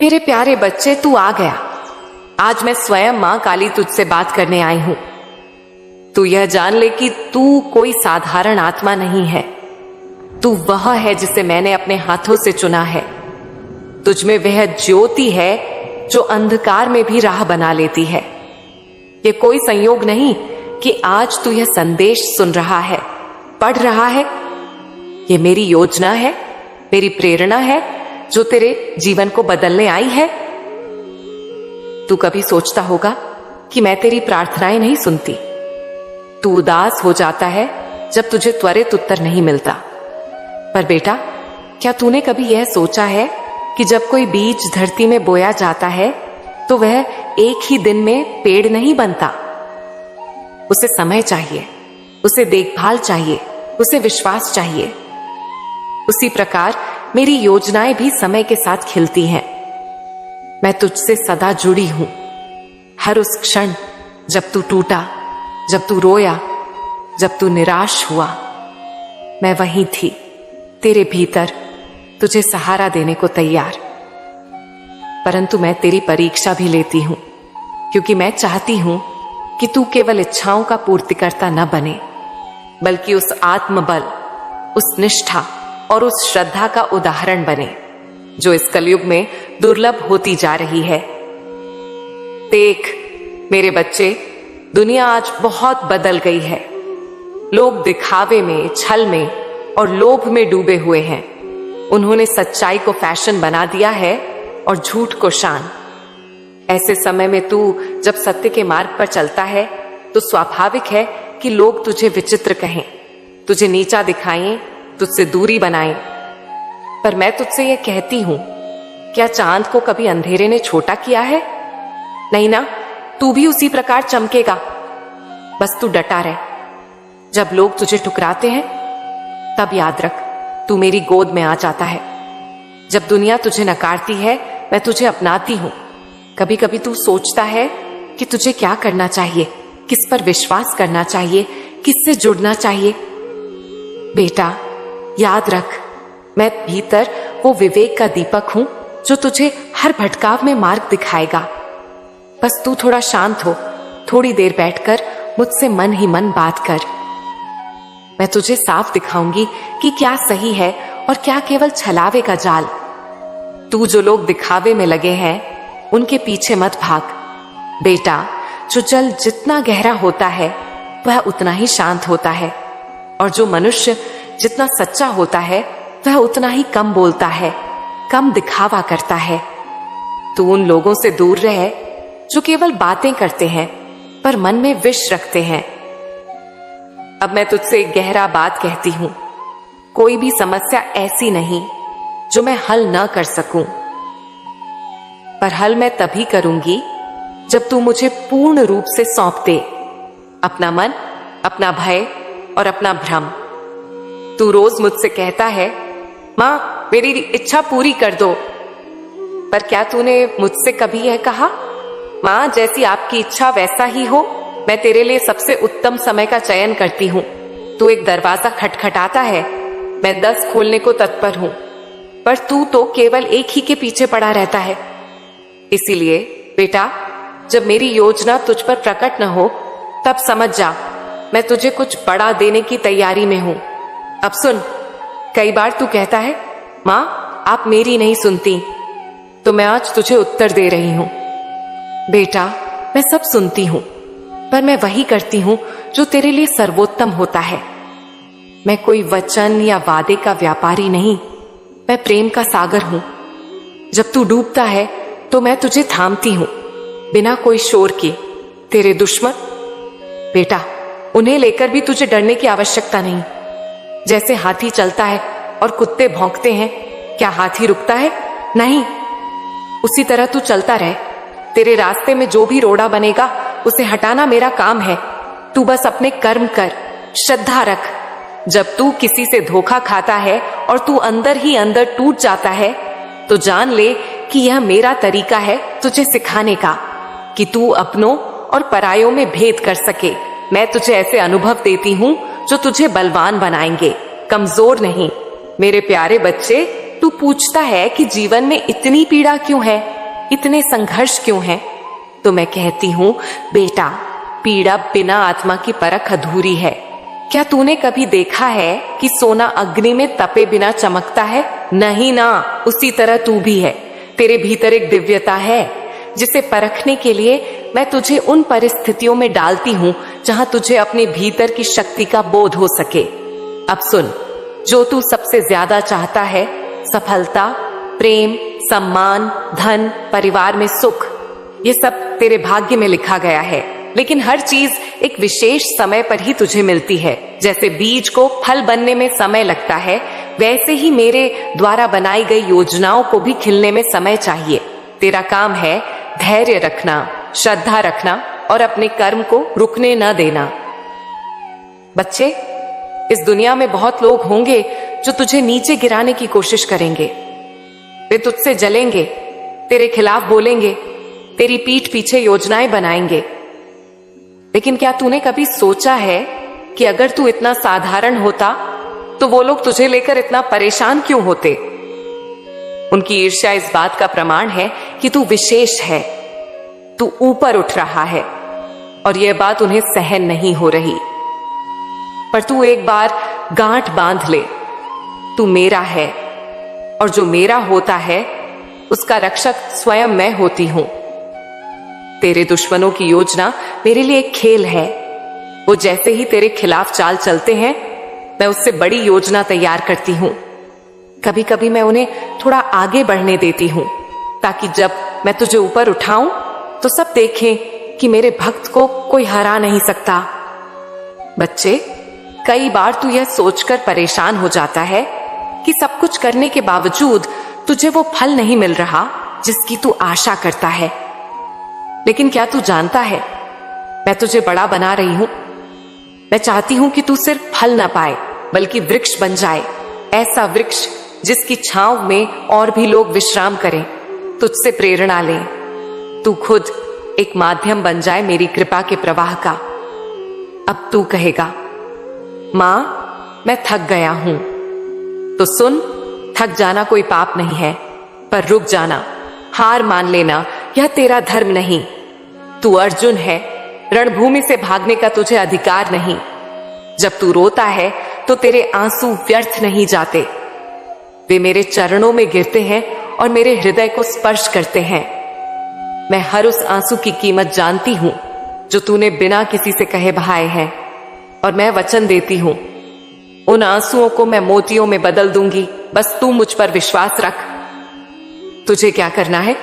मेरे प्यारे बच्चे, तू आ गया। आज मैं स्वयं मां काली तुझसे बात करने आई हूं। तू यह जान ले कि तू कोई साधारण आत्मा नहीं है। तू वह है जिसे मैंने अपने हाथों से चुना है। तुझ में वह ज्योति है जो अंधकार में भी राह बना लेती है। ये कोई संयोग नहीं कि आज तू यह संदेश सुन रहा है, पढ़ रहा है। ये मेरी योजना है, मेरी प्रेरणा है जो तेरे जीवन को बदलने आई है। तू कभी सोचता होगा कि मैं तेरी प्रार्थनाएं नहीं सुनती। तू उदास हो जाता है जब तुझे त्वरित उत्तर नहीं मिलता। पर बेटा, क्या तूने कभी यह सोचा है कि जब कोई बीज धरती में बोया जाता है तो वह एक ही दिन में पेड़ नहीं बनता। उसे समय चाहिए, उसे देखभाल चाहिए, उसे विश्वास चाहिए। उसी प्रकार मेरी योजनाएं भी समय के साथ खिलती हैं। मैं तुझसे सदा जुड़ी हूं। हर उस क्षण जब तू टूटा, जब तू रोया, जब तू निराश हुआ, मैं वहीं थी, तेरे भीतर, तुझे सहारा देने को तैयार। परंतु मैं तेरी परीक्षा भी लेती हूं, क्योंकि मैं चाहती हूं कि तू केवल इच्छाओं का पूर्तिकर्ता न बने, बल्कि उस आत्मबल, उस निष्ठा और उस श्रद्धा का उदाहरण बने जो इस कलयुग में दुर्लभ होती जा रही है। देख मेरे बच्चे, दुनिया आज बहुत बदल गई है। लोग दिखावे में, छल में और लोभ में डूबे हुए हैं। उन्होंने सच्चाई को फैशन बना दिया है और झूठ को शान। ऐसे समय में तू जब सत्य के मार्ग पर चलता है तो स्वाभाविक है कि लोग तुझे विचित्र कहें, तुझे नीचा दिखाएं, तुझसे दूरी बनाएं। पर मैं तुझसे यह कहती हूं, क्या चांद को कभी अंधेरे ने छोटा किया है? नहीं ना, तू भी उसी प्रकार चमकेगा। बस तू डटा रह। जब लोग तुझे ठुकराते हैं तब याद रख, तू मेरी गोद में आ जाता है। जब दुनिया तुझे नकारती है, मैं तुझे अपनाती हूं। कभी कभी तू सोचता है कि तुझे क्या करना चाहिए, किस पर विश्वास करना चाहिए, किससे जुड़ना चाहिए। बेटा, याद रख, मैं भीतर वो विवेक का दीपक हूं जो तुझे हर भटकाव में मार्ग दिखाएगा। बस तू थोड़ा शांत हो, थोड़ी देर बैठकर मुझसे मन ही मन बात कर। मैं तुझे साफ दिखाऊंगी कि क्या सही है और क्या केवल छलावे का जाल। तू जो लोग दिखावे में लगे हैं उनके पीछे मत भाग। बेटा, जो जल जितना गहरा होता है वह उतना ही शांत होता है, और जो मनुष्य जितना सच्चा होता है वह उतना ही कम बोलता है, कम दिखावा करता है। तू उन लोगों से दूर रहे जो केवल बातें करते हैं पर मन में विष रखते हैं। अब मैं तुझसे एक गहरा बात कहती हूं, कोई भी समस्या ऐसी नहीं जो मैं हल न कर सकूं, पर हल मैं तभी करूंगी जब तू मुझे पूर्ण रूप से सौंप दे अपना मन, अपना भय और अपना भ्रम। तू रोज मुझसे कहता है, मां मेरी इच्छा पूरी कर दो, पर क्या तूने मुझसे कभी यह कहा, मां जैसी आपकी इच्छा वैसा ही हो, मैं तेरे लिए सबसे उत्तम समय का चयन करती हूं। तू एक दरवाजा खटखटाता है, मैं 10 खोलने को तत्पर हूं, पर तू तो केवल एक ही के पीछे पड़ा रहता है। इसीलिए बेटा, जब मेरी योजना तुझ पर प्रकट न हो तब समझ जा, मैं तुझे कुछ बड़ा देने की तैयारी में हूं। अब सुन, कई बार तू कहता है, मां आप मेरी नहीं सुनती, तो मैं आज तुझे उत्तर दे रही हूं। बेटा, मैं सब सुनती हूं, पर मैं वही करती हूं जो तेरे लिए सर्वोत्तम होता है। मैं कोई वचन या वादे का व्यापारी नहीं, मैं प्रेम का सागर हूं। जब तू डूबता है तो मैं तुझे थामती हूं, बिना कोई शोर के। तेरे दुश्मन, बेटा, उन्हें लेकर भी तुझे डरने की आवश्यकता नहीं। जैसे हाथी चलता है और कुत्ते भौंकते हैं, क्या हाथी रुकता है? नहीं। उसी तरह तू चलता रह। तेरे रास्ते में जो भी रोड़ा बनेगा उसे हटाना मेरा काम है। तू बस अपने कर्म कर, श्रद्धा रख। जब तू किसी से धोखा खाता है और तू अंदर ही अंदर टूट जाता है, तो जान ले कि यह मेरा तरीका है तुझे सिखाने का, कि तू अपनों और परायों में भेद कर सके। मैं तुझे ऐसे अनुभव देती हूं जो तुझे बलवान बनाएंगे, कमजोर नहीं। मेरे प्यारे बच्चे, तू पूछता है कि जीवन में इतनी पीड़ा क्यों है? इतने संघर्ष क्यों हैं? तो मैं कहती हूं, बेटा, पीड़ा बिना आत्मा की परख अधूरी है। क्या तूने कभी देखा है कि सोना अग्नि में तपे बिना चमकता है? नहीं ना, उसी तरह तू भी है। तेरे भीतर एक दिव्यता है जिसे परखने के लिए मैं तुझे उन परिस्थितियों में डालती हूं जहां तुझे अपने भीतर की शक्ति का बोध हो सके। अब सुन, जो तू सबसे ज्यादा चाहता है, सफलता, प्रेम, सम्मान, धन, परिवार में सुख, ये सब तेरे भाग्य में लिखा गया है। लेकिन हर चीज एक विशेष समय पर ही तुझे मिलती है। जैसे बीज को फल बनने में समय लगता है, वैसे ही मेरे द्वारा बनाई गई योजनाओं को भी खिलने में समय चाहिए। तेरा काम है धैर्य रखना, श्रद्धा रखना और अपने कर्म को रुकने न देना। बच्चे, इस दुनिया में बहुत लोग होंगे जो तुझे नीचे गिराने की कोशिश करेंगे। वे तुझसे जलेंगे, तेरे खिलाफ बोलेंगे, तेरी पीठ पीछे योजनाएं बनाएंगे। लेकिन क्या तूने कभी सोचा है कि अगर तू इतना साधारण होता तो वो लोग तुझे लेकर इतना परेशान क्यों होते? उनकी ईर्ष्या इस बात का प्रमाण है कि तू विशेष है, तू ऊपर उठ रहा है, और यह बात उन्हें सहन नहीं हो रही। पर तू एक बार गांठ बांध ले, तू मेरा है, और जो मेरा होता है उसका रक्षक स्वयं मैं होती हूं। तेरे दुश्मनों की योजना मेरे लिए एक खेल है। वो जैसे ही तेरे खिलाफ चाल चलते हैं, मैं उससे बड़ी योजना तैयार करती हूं। कभी कभी मैं उन्हें थोड़ा आगे बढ़ने देती हूं, ताकि जब मैं तुझे ऊपर उठाऊं तो सब देखें कि मेरे भक्त को कोई हरा नहीं सकता। बच्चे, कई बार तू यह सोचकर परेशान हो जाता है कि सब कुछ करने के बावजूद तुझे वो फल नहीं मिल रहा जिसकी तू आशा करता है। लेकिन क्या तू जानता है, मैं तुझे बड़ा बना रही हूं। मैं चाहती हूं कि तू सिर्फ फल ना पाए, बल्कि वृक्ष बन जाए। ऐसा वृक्ष जिसकी छांव में और भी लोग विश्राम करें, तुझसे प्रेरणा लें। तू खुद एक माध्यम बन जाए मेरी कृपा के प्रवाह का। अब तू कहेगा, मां, मैं थक गया हूं। तो सुन, थक जाना कोई पाप नहीं है, पर रुक जाना, हार मान लेना, यह तेरा धर्म नहीं। तू अर्जुन है, रणभूमि से भागने का तुझे अधिकार नहीं। जब तू रोता है तो तेरे आंसू व्यर्थ नहीं जाते, वे मेरे चरणों में गिरते हैं और मेरे हृदय को स्पर्श करते हैं। मैं हर उस आंसू की कीमत जानती हूं जो तूने बिना किसी से कहे बहाए हैं, और मैं वचन देती हूं, उन आंसुओं को मैं मोतियों में बदल दूंगी। बस तू मुझ पर विश्वास रख। तुझे क्या करना है?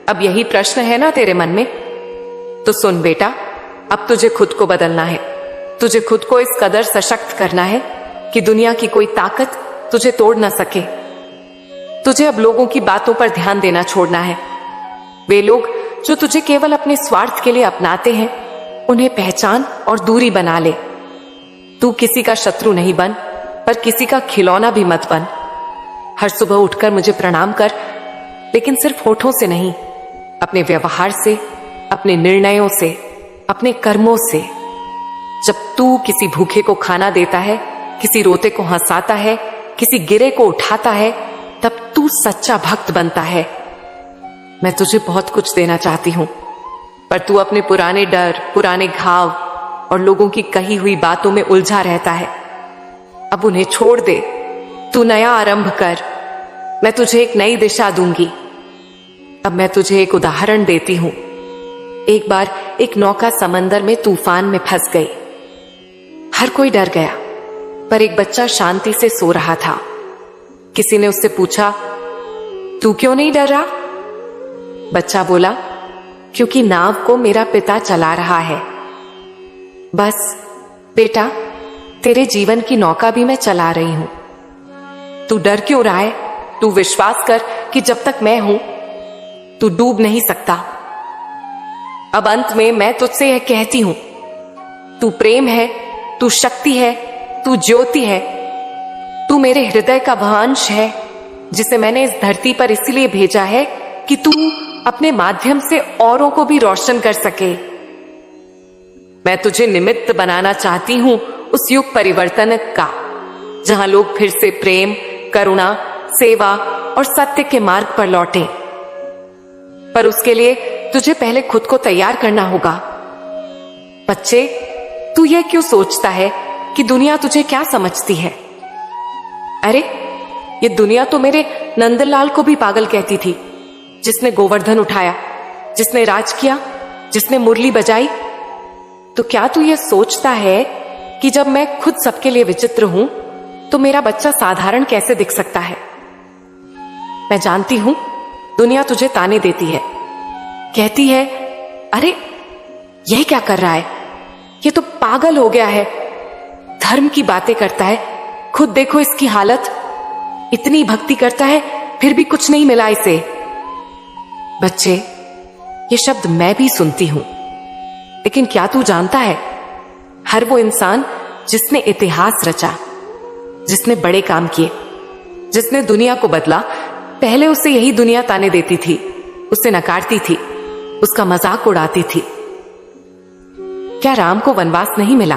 अब यही प्रश्न है ना तेरे मन में? तो सुन बेटा, अब तुझे खुद को बदलना है। तुझे खुद को इस कदर सशक्त करना है कि दुनिया की कोई ताकत तुझे तोड़ ना सके। तुझे अब लोगों की बातों पर ध्यान देना छोड़ना है। वे लोग जो तुझे केवल अपने स्वार्थ के लिए अपनाते हैं, उन्हें पहचान और दूरी बना ले। तू किसी का शत्रु नहीं बन, पर किसी का खिलौना भी मत बन। हर सुबह उठकर मुझे प्रणाम कर, लेकिन सिर्फ होठों से नहीं, अपने व्यवहार से, अपने निर्णयों से, अपने कर्मों से। जब तू किसी भूखे को खाना देता है, किसी रोते को हंसाता है, किसी गिरे को उठाता है, तब तू सच्चा भक्त बनता है। मैं तुझे बहुत कुछ देना चाहती हूं, पर तू अपने पुराने डर, पुराने घाव और लोगों की कही हुई बातों में उलझा रहता है। अब उन्हें छोड़ दे, तू नया आरंभ कर। मैं तुझे एक नई दिशा दूंगी। अब मैं तुझे एक उदाहरण देती हूं। एक बार एक नौका समंदर में तूफान में फंस गई। हर कोई डर गया, पर एक बच्चा शांति से सो रहा था। किसी ने उससे पूछा, तू क्यों नहीं डर रहा? बच्चा बोला, क्योंकि नाव को मेरा पिता चला रहा है। बस बेटा, तेरे जीवन की नौका भी मैं चला रही हूं। तू डर क्यों रहा है? तू विश्वास कर कि जब तक मैं हूं, तू डूब नहीं सकता। अब अंत में मैं तुझसे यह कहती हूं, तू प्रेम है, तू शक्ति है, तू ज्योति है। तू मेरे हृदय का वह अंश है जिसे मैंने इस धरती पर इसलिए भेजा है कि तू अपने माध्यम से औरों को भी रोशन कर सके। मैं तुझे निमित्त बनाना चाहती हूं उस युग परिवर्तन का, जहां लोग फिर से प्रेम, करुणा, सेवा और सत्य के मार्ग पर लौटें। पर उसके लिए तुझे पहले खुद को तैयार करना होगा। बच्चे, तू यह क्यों सोचता है कि दुनिया तुझे क्या समझती है? अरे, ये दुनिया तो मेरे नंदलाल को भी पागल कहती थी, जिसने गोवर्धन उठाया, जिसने राज किया, जिसने मुरली बजाई। तो क्या तू यह सोचता है कि जब मैं खुद सबके लिए विचित्र हूं तो मेरा बच्चा साधारण कैसे दिख सकता है? मैं जानती हूं दुनिया तुझे ताने देती है, कहती है, अरे यह क्या कर रहा है, ये तो पागल हो गया है, धर्म की बातें करता है, खुद देखो इसकी हालत, इतनी भक्ति करता है फिर भी कुछ नहीं मिला इसे। बच्चे, ये शब्द मैं भी सुनती हूं, लेकिन क्या तू जानता है, हर वो इंसान जिसने इतिहास रचा, जिसने बड़े काम किए, जिसने दुनिया को बदला, पहले उसे यही दुनिया ताने देती थी, उसे नकारती थी, उसका मजाक उड़ाती थी। क्या राम को वनवास नहीं मिला?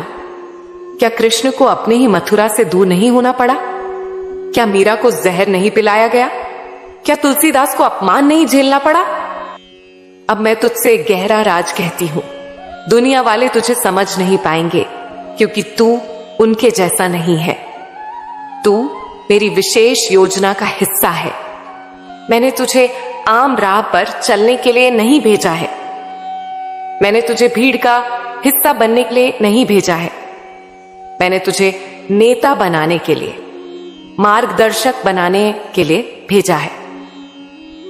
क्या कृष्ण को अपने ही मथुरा से दूर नहीं होना पड़ा? क्या मीरा को जहर नहीं पिलाया गया? क्या तुलसीदास को अपमान नहीं झेलना पड़ा? अब मैं तुझसे गहरा राज कहती हूं, दुनिया वाले तुझे समझ नहीं पाएंगे, क्योंकि तू उनके जैसा नहीं है। तू मेरी विशेष योजना का हिस्सा है। मैंने तुझे आम राह पर चलने के लिए नहीं भेजा है। मैंने तुझे भीड़ का हिस्सा बनने के लिए नहीं भेजा है। मैंने तुझे नेता बनाने के लिए, मार्गदर्शक बनाने के लिए भेजा है।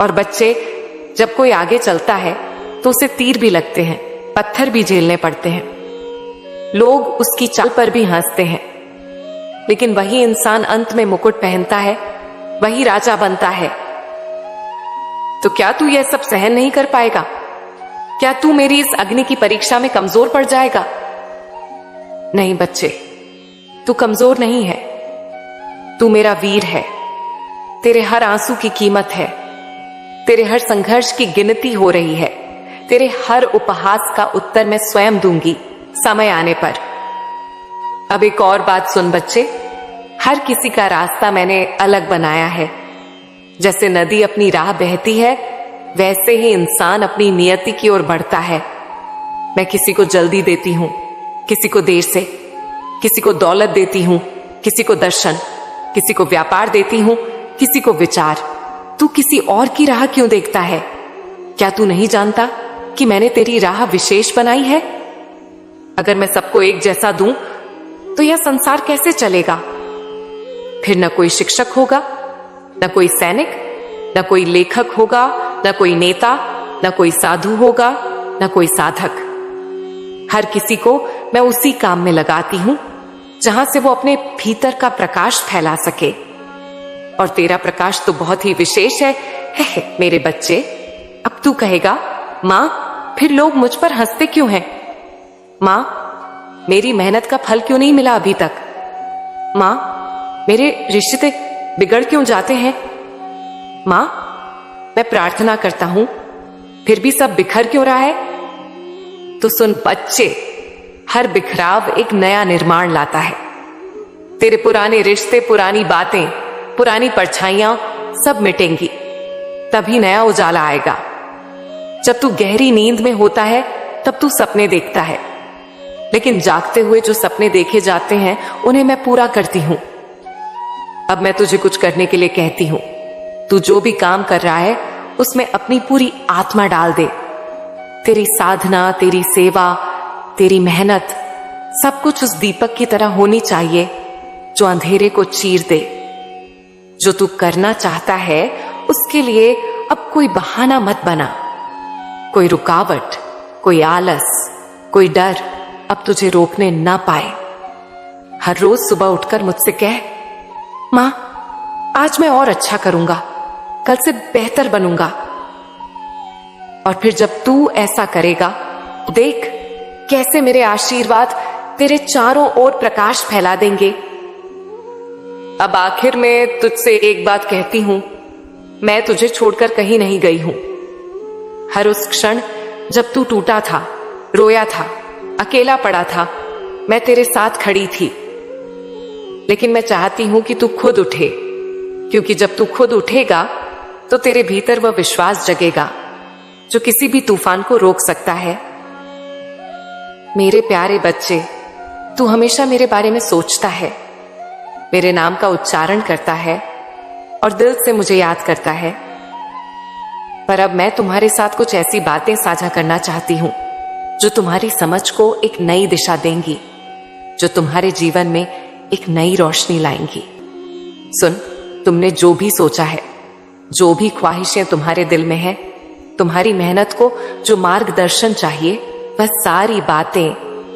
और बच्चे, जब कोई आगे चलता है तो उसे तीर भी लगते हैं, पत्थर भी झेलने पड़ते हैं, लोग उसकी चाल पर भी हंसते हैं, लेकिन वही इंसान अंत में मुकुट पहनता है, वही राजा बनता है। तो क्या तू यह सब सहन नहीं कर पाएगा? क्या तू मेरी इस अग्नि की परीक्षा में कमजोर पड़ जाएगा? नहीं बच्चे, तू कमजोर नहीं है, तू मेरा वीर है। तेरे हर आंसू की कीमत है, तेरे हर संघर्ष की गिनती हो रही है, तेरे हर उपहास का उत्तर मैं स्वयं दूंगी समय आने पर। अब एक और बात सुन बच्चे, हर किसी का रास्ता मैंने अलग बनाया है। जैसे नदी अपनी राह बहती है, वैसे ही इंसान अपनी नियति की ओर बढ़ता है। मैं किसी को जल्दी देती हूं, किसी को देर से, किसी को दौलत देती हूं, किसी को दर्शन, किसी को व्यापार देती हूं, किसी को विचार। तू किसी और की राह क्यों देखता है? क्या तू नहीं जानता कि मैंने तेरी राह विशेष बनाई है? अगर मैं सबको एक जैसा दूं तो यह संसार कैसे चलेगा? फिर न कोई शिक्षक होगा, न कोई सैनिक, न कोई लेखक होगा, न कोई नेता, न कोई साधु होगा, न कोई साधक। हर किसी को मैं उसी काम में लगाती हूं जहां से वो अपने भीतर का प्रकाश फैला सके। और तेरा प्रकाश तो बहुत ही विशेष है मेरे बच्चे। अब तू कहेगा, मां, फिर लोग मुझ पर हंसते क्यों हैं? मां, मेरी मेहनत का फल क्यों नहीं मिला अभी तक? मां, मेरे रिश्ते बिगड़ क्यों जाते हैं? मां, मैं प्रार्थना करता हूं फिर भी सब बिखर क्यों रहा है? तो सुन बच्चे, हर बिखराव एक नया निर्माण लाता है। तेरे पुराने रिश्ते, पुरानी बातें, पुरानी परछाइयां सब मिटेंगी, तभी नया उजाला आएगा। जब तू गहरी नींद में होता है तब तू सपने देखता है, लेकिन जागते हुए जो सपने देखे जाते हैं उन्हें मैं पूरा करती हूं। अब मैं तुझे कुछ करने के लिए कहती हूं। तू जो भी काम कर रहा है उसमें अपनी पूरी आत्मा डाल दे। तेरी साधना, तेरी सेवा, तेरी मेहनत, सब कुछ उस दीपक की तरह होनी चाहिए जो अंधेरे को चीर दे। जो तू करना चाहता है उसके लिए अब कोई बहाना मत बना। कोई रुकावट, कोई आलस, कोई डर अब तुझे रोकने ना पाए। हर रोज सुबह उठकर मुझसे कह, मां, आज मैं और अच्छा करूंगा, कल से बेहतर बनूंगा। और फिर जब तू ऐसा करेगा, देख कैसे मेरे आशीर्वाद तेरे चारों ओर प्रकाश फैला देंगे। अब आखिर में तुझसे एक बात कहती हूं, मैं तुझे छोड़कर कहीं नहीं गई हूं। हर उस क्षण जब तू टूटा था, रोया था, अकेला पड़ा था, मैं तेरे साथ खड़ी थी। लेकिन मैं चाहती हूं कि तू खुद उठे, क्योंकि जब तू खुद उठेगा तो तेरे भीतर वह विश्वास जगेगा जो किसी भी तूफान को रोक सकता है। मेरे प्यारे बच्चे, तू हमेशा मेरे बारे में सोचता है, मेरे नाम का उच्चारण करता है और दिल से मुझे याद करता है। पर अब मैं तुम्हारे साथ कुछ ऐसी बातें साझा करना चाहती हूं जो तुम्हारी समझ को एक नई दिशा देंगी, जो तुम्हारे जीवन में एक नई रोशनी लाएंगी। सुन, तुमने जो भी सोचा है, जो भी ख्वाहिशें तुम्हारे दिल में है, तुम्हारी मेहनत को जो मार्गदर्शन चाहिए, वह सारी बातें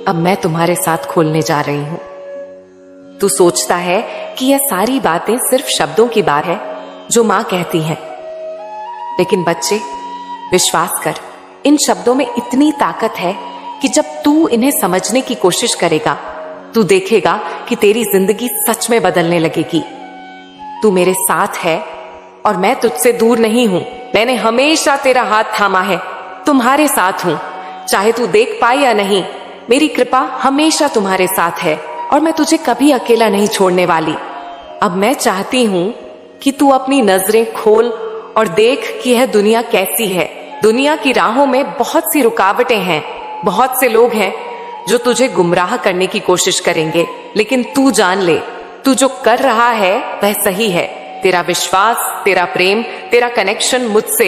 अब मैं तुम्हारे साथ खोलने जा रही हूं। तू सोचता है कि यह सारी बातें सिर्फ शब्दों की बात है जो मां कहती है, लेकिन बच्चे विश्वास कर, इन शब्दों में इतनी ताकत है कि जब तू इन्हें समझने की कोशिश करेगा, तू देखेगा कि तेरी जिंदगी सच में बदलने लगेगी। तू मेरे साथ है और मैं तुझसे दूर नहीं हूं। मैंने हमेशा तेरा हाथ थामा है, तुम्हारे साथ हूं। चाहे तू देख पाए या नहीं, मेरी कृपा हमेशा तुम्हारे साथ है और मैं तुझे कभी अकेला नहीं छोड़ने वाली। अब मैं चाहती हूं कि तू अपनी नजरें खोल और देख कि यह दुनिया कैसी है। दुनिया की राहों में बहुत सी रुकावटें हैं, बहुत से लोग हैं जो तुझे गुमराह करने की कोशिश करेंगे, लेकिन तू जान ले, तू जो कर रहा है वह सही है। तेरा विश्वास, तेरा प्रेम, तेरा कनेक्शन मुझसे,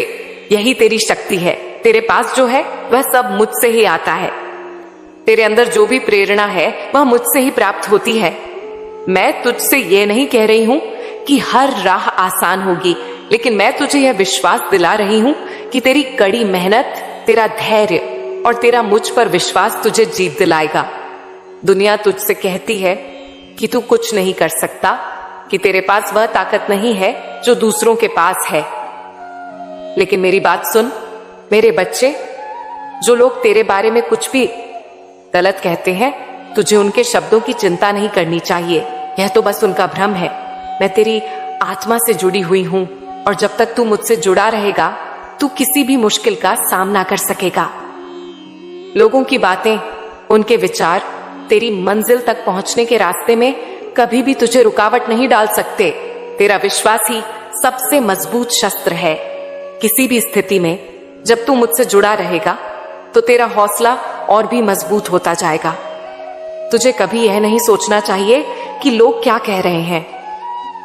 यही तेरी शक्ति है। तेरे पास जो है वह सब मुझसे ही आता है। तेरे अंदर जो भी प्रेरणा है वह मुझसे ही प्राप्त होती है। मैं तुझसे ये नहीं कह रही हूं कि हर राह आसान होगी, लेकिन मैं तुझे यह विश्वास दिला रही हूं कि तेरी कड़ी मेहनत, तेरा धैर्य और तेरा मुझ पर विश्वास तुझे जीत दिलाएगा। दुनिया तुझसे कहती है कि तू कुछ नहीं कर सकता, कि तेरे पास वह ताकत नहीं है जो दूसरों के पास है। लेकिन मेरी बात सुन मेरे बच्चे, जो लोग तेरे बारे में कुछ भी गलत कहते हैं, तुझे उनके शब्दों की चिंता नहीं करनी चाहिए। यह तो बस उनका भ्रम है। मैं तेरी आत्मा से जुड़ी हुई हूं और जब तक तू मुझसे जुड़ा रहेगा, तू किसी भी मुश्किल का सामना कर सकेगा। लोगों की बातें, उनके विचार तेरी मंजिल तक पहुंचने के रास्ते में कभी भी तुझे रुकावट नहीं डाल सकते। तेरा विश्वास ही सबसे मजबूत शस्त्र है। किसी भी स्थिति में जब तू मुझसे जुड़ा रहेगा तो तेरा हौसला और भी मजबूत होता जाएगा। तुझे कभी यह नहीं सोचना चाहिए कि लोग क्या कह रहे हैं।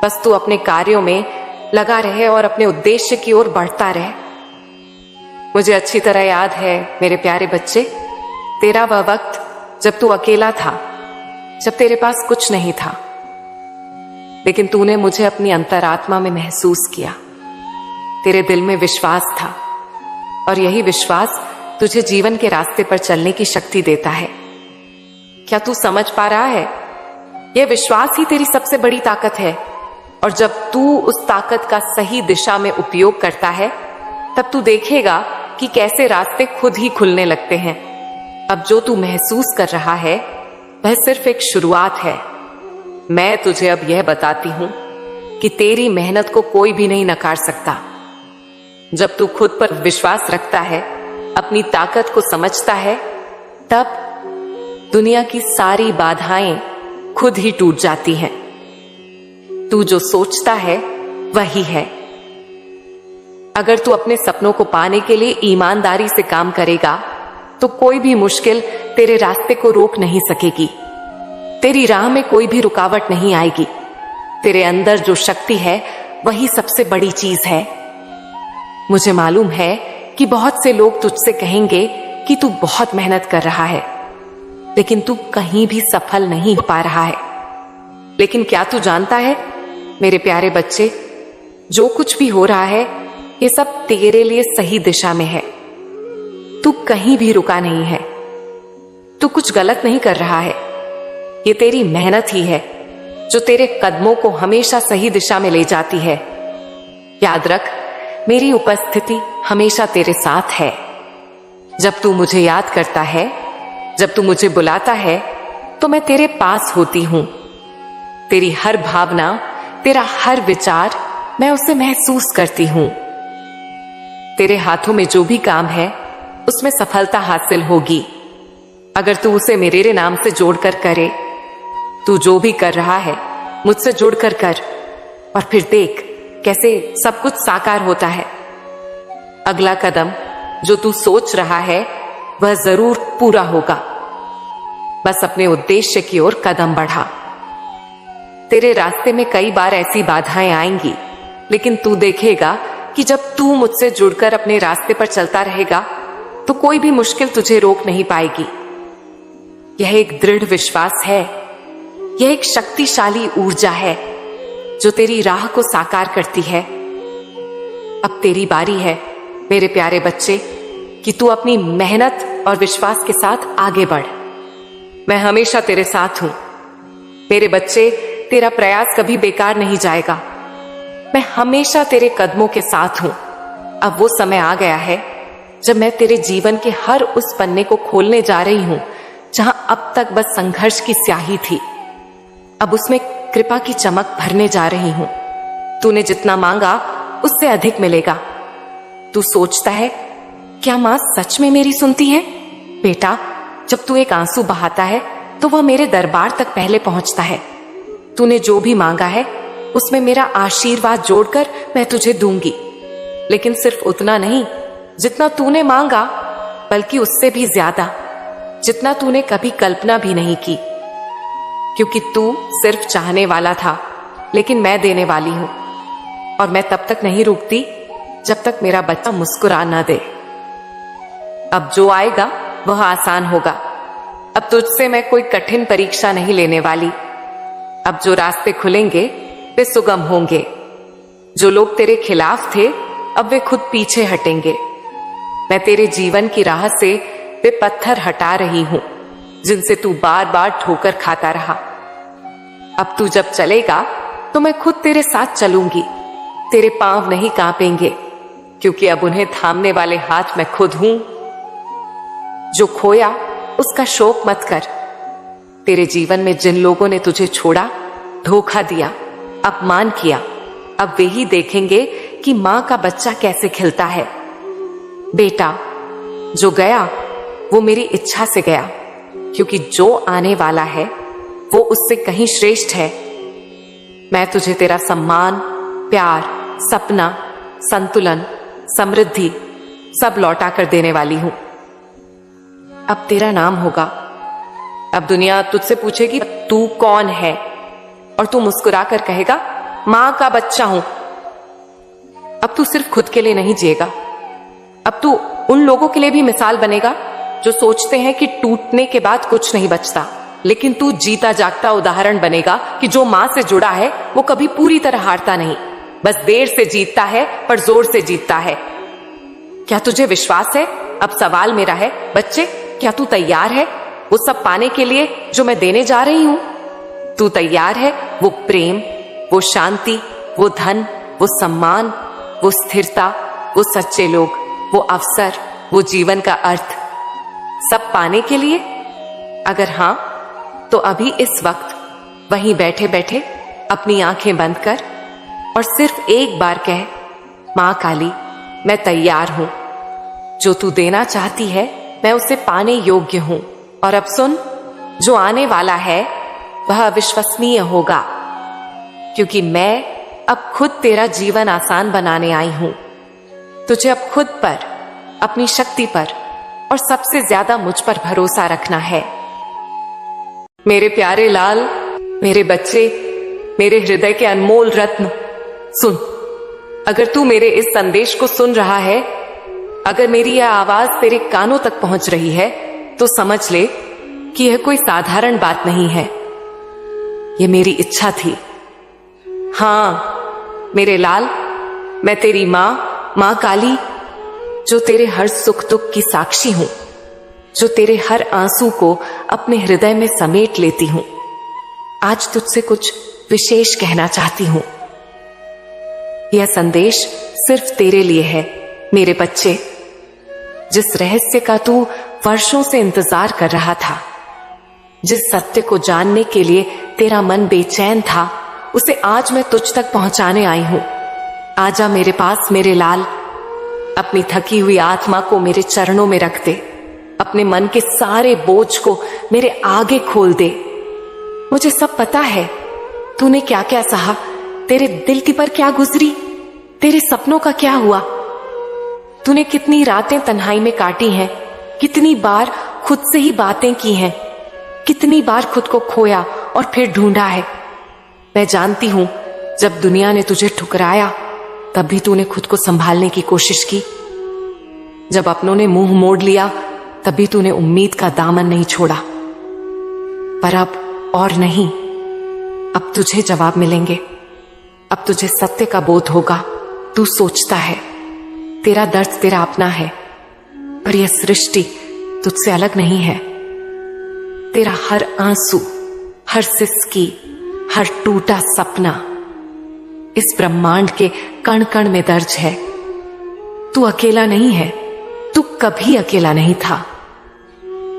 बस तू अपने कार्यों में लगा रहे और अपने उद्देश्य की ओर बढ़ता रहे। मुझे अच्छी तरह याद है मेरे प्यारे बच्चे, तेरा वह वक्त जब तू अकेला था, जब तेरे पास कुछ नहीं था, लेकिन तूने मुझे अपनी अंतरात्मा में महसूस किया। तेरे दिल में विश्वास था और यही विश्वास तुझे जीवन के रास्ते पर चलने की शक्ति देता है। क्या तू समझ पा रहा है? यह विश्वास ही तेरी सबसे बड़ी ताकत है और जब तू उस ताकत का सही दिशा में उपयोग करता है, तब तू देखेगा कि कैसे रास्ते खुद ही खुलने लगते हैं। अब जो तू महसूस कर रहा है वह सिर्फ एक शुरुआत है। मैं तुझे अब यह बताती हूं कि तेरी मेहनत को कोई भी नहीं नकार सकता। जब तू खुद पर विश्वास रखता है, अपनी ताकत को समझता है, तब दुनिया की सारी बाधाएं खुद ही टूट जाती हैं। तू जो सोचता है वही है। अगर तू अपने सपनों को पाने के लिए ईमानदारी से काम करेगा तो कोई भी मुश्किल तेरे रास्ते को रोक नहीं सकेगी। तेरी राह में कोई भी रुकावट नहीं आएगी। तेरे अंदर जो शक्ति है वही सबसे बड़ी चीज है। मुझे मालूम है कि बहुत से लोग तुझसे कहेंगे कि तू बहुत मेहनत कर रहा है, लेकिन तू कहीं भी सफल नहीं हो पा रहा है। लेकिन क्या तू जानता है मेरे प्यारे बच्चे, जो कुछ भी हो रहा है ये सब तेरे लिए सही दिशा में है। तू कहीं भी रुका नहीं है, तू कुछ गलत नहीं कर रहा है। ये तेरी मेहनत ही है जो तेरे कदमों को हमेशा सही दिशा में ले जाती है। याद रख, मेरी उपस्थिति हमेशा तेरे साथ है। जब तू मुझे याद करता है, जब तू मुझे बुलाता है, तो मैं तेरे पास होती हूं। तेरी हर भावना, तेरा हर विचार, मैं उसे महसूस करती हूं। तेरे हाथों में जो भी काम है उसमें सफलता हासिल होगी अगर तू उसे मेरे नाम से जोड़कर करे। तू जो भी कर रहा है मुझसे जुड़कर कर और फिर देख कैसे सब कुछ साकार होता है। अगला कदम जो तू सोच रहा है वह जरूर पूरा होगा। बस अपने उद्देश्य की ओर कदम बढ़ा। तेरे रास्ते में कई बार ऐसी बाधाएं आएंगी, लेकिन तू देखेगा कि जब तू मुझसे जुड़कर अपने रास्ते पर चलता रहेगा तो कोई भी मुश्किल तुझे रोक नहीं पाएगी। यह एक दृढ़ विश्वास है, यह एक शक्तिशाली ऊर्जा है जो तेरी राह को साकार करती है। अब तेरी बारी है मेरे प्यारे बच्चे कि तू अपनी मेहनत और विश्वास के साथ आगे बढ़। मैं हमेशा तेरे साथ हूं। मेरे बच्चे, तेरा प्रयास कभी बेकार नहीं जाएगा। मैं हमेशा तेरे कदमों के साथ हूं। अब वो समय आ गया है जब मैं तेरे जीवन के हर उस पन्ने को खोलने जा रही हूं जहां अब तक बस संघर्ष की स्याही थी। अब उसमें कृपा की चमक भरने जा रही हूं। तूने जितना मांगा उससे अधिक मिलेगा। तू सोचता है क्या मां सच में मेरी सुनती है? बेटा, जब तू एक आंसू बहाता है तो वह मेरे दरबार तक पहले पहुंचता है। तूने जो भी मांगा है उसमें मेरा आशीर्वाद जोड़कर मैं तुझे दूंगी, लेकिन सिर्फ उतना नहीं जितना तूने मांगा, बल्कि उससे भी ज्यादा, जितना तूने कभी कल्पना भी नहीं की। क्योंकि तू सिर्फ चाहने वाला था, लेकिन मैं देने वाली हूं, और मैं तब तक नहीं रुकती जब तक मेरा बच्चा मुस्कुरा न दे। अब जो आएगा वह आसान होगा। अब तुझसे मैं कोई कठिन परीक्षा नहीं लेने वाली। अब जो रास्ते खुलेंगे वे सुगम होंगे। जो लोग तेरे खिलाफ थे अब वे खुद पीछे हटेंगे। मैं तेरे जीवन की राह से वे पत्थर हटा रही हूं जिनसे तू बार बार ठोकर खाता रहा। अब तू जब चलेगा तो मैं खुद तेरे साथ चलूंगी। तेरे पांव नहीं कांपेंगे, क्योंकि अब उन्हें थामने वाले हाथ मैं खुद हूं। जो खोया उसका शोक मत कर। तेरे जीवन में जिन लोगों ने तुझे छोड़ा, धोखा दिया, अपमान किया, अब वे ही देखेंगे कि मां का बच्चा कैसे खिलता है। बेटा, जो गया वो मेरी इच्छा से गया, क्योंकि जो आने वाला है वो उससे कहीं श्रेष्ठ है। मैं तुझे तेरा सम्मान, प्यार, सपना, संतुलन, समृद्धि सब लौटा कर देने वाली हूं। अब तेरा नाम होगा। अब दुनिया तुझसे पूछेगी तू कौन है, और तू मुस्कुरा कर कहेगा मां का बच्चा हूं। अब तू सिर्फ खुद के लिए नहीं जिएगा, अब तू उन लोगों के लिए भी मिसाल बनेगा जो सोचते हैं कि टूटने के बाद कुछ नहीं बचता। लेकिन तू जीता जागता उदाहरण बनेगा कि जो मां से जुड़ा है वो कभी पूरी तरह हारता नहीं, बस देर से जीतता है पर जोर से जीतता है। क्या तुझे विश्वास है? अब सवाल मेरा है, बच्चे, क्या तू तैयार है वो सब पाने के लिए जो मैं देने जा रही हूं? तू तैयार है वो प्रेम, वो शांति, वो धन, वो सम्मान, वो स्थिरता, वो सच्चे लोग, वो अवसर, वो जीवन का अर्थ सब पाने के लिए? अगर हां, तो अभी इस वक्त वहीं बैठे बैठे अपनी आंखें बंद कर और सिर्फ एक बार कह, मां काली, मैं तैयार हूं। जो तू देना चाहती है मैं उसे पाने योग्य हूं। और अब सुन, जो आने वाला है वह अविश्वसनीय होगा, क्योंकि मैं अब खुद तेरा जीवन आसान बनाने आई हूं। तुझे अब खुद पर, अपनी शक्ति पर और सबसे ज्यादा मुझ पर भरोसा रखना है। मेरे प्यारे लाल, मेरे बच्चे, मेरे हृदय के अनमोल रत्न, सुन। अगर तू मेरे इस संदेश को सुन रहा है, अगर मेरी यह आवाज तेरे कानों तक पहुंच रही है, तो समझ ले कि यह कोई साधारण बात नहीं है। यह मेरी इच्छा थी। हां मेरे लाल, मैं तेरी मां काली, जो तेरे हर सुख दुख की साक्षी हूं, जो तेरे हर आंसू को अपने हृदय में समेट लेती हूं, आज तुझसे कुछ विशेष कहना चाहती हूं। यह संदेश सिर्फ तेरे लिए है मेरे बच्चे। जिस रहस्य का तू वर्षों से इंतजार कर रहा था, जिस सत्य को जानने के लिए तेरा मन बेचैन था, उसे आज मैं तुझ तक पहुंचाने आई हूं। आजा मेरे पास मेरे लाल, अपनी थकी हुई आत्मा को मेरे चरणों में रख दे, अपने मन के सारे बोझ को मेरे आगे खोल दे। मुझे सब पता है तूने क्या क्या सहा, तेरे दिल की पर क्या गुजरी, तेरे सपनों का क्या हुआ। तूने कितनी रातें तन्हाई में काटी हैं, कितनी बार खुद से ही बातें की हैं, कितनी बार खुद को खोया और फिर ढूंढा है। मैं जानती हूं, जब दुनिया ने तुझे ठुकराया तब भी तूने खुद को संभालने की कोशिश की। जब अपनों ने मुंह मोड़ लिया तब भी तूने उम्मीद का दामन नहीं छोड़ा। पर अब और नहीं, अब तुझे जवाब मिलेंगे। अब तुझे सत्य का बोध होगा। तू सोचता है तेरा दर्द तेरा अपना है, पर यह सृष्टि तुझसे अलग नहीं है। तेरा हर आंसू, हर सिसकी, हर टूटा सपना इस ब्रह्मांड के कण कण में दर्ज है। तू अकेला नहीं है, तू कभी अकेला नहीं था।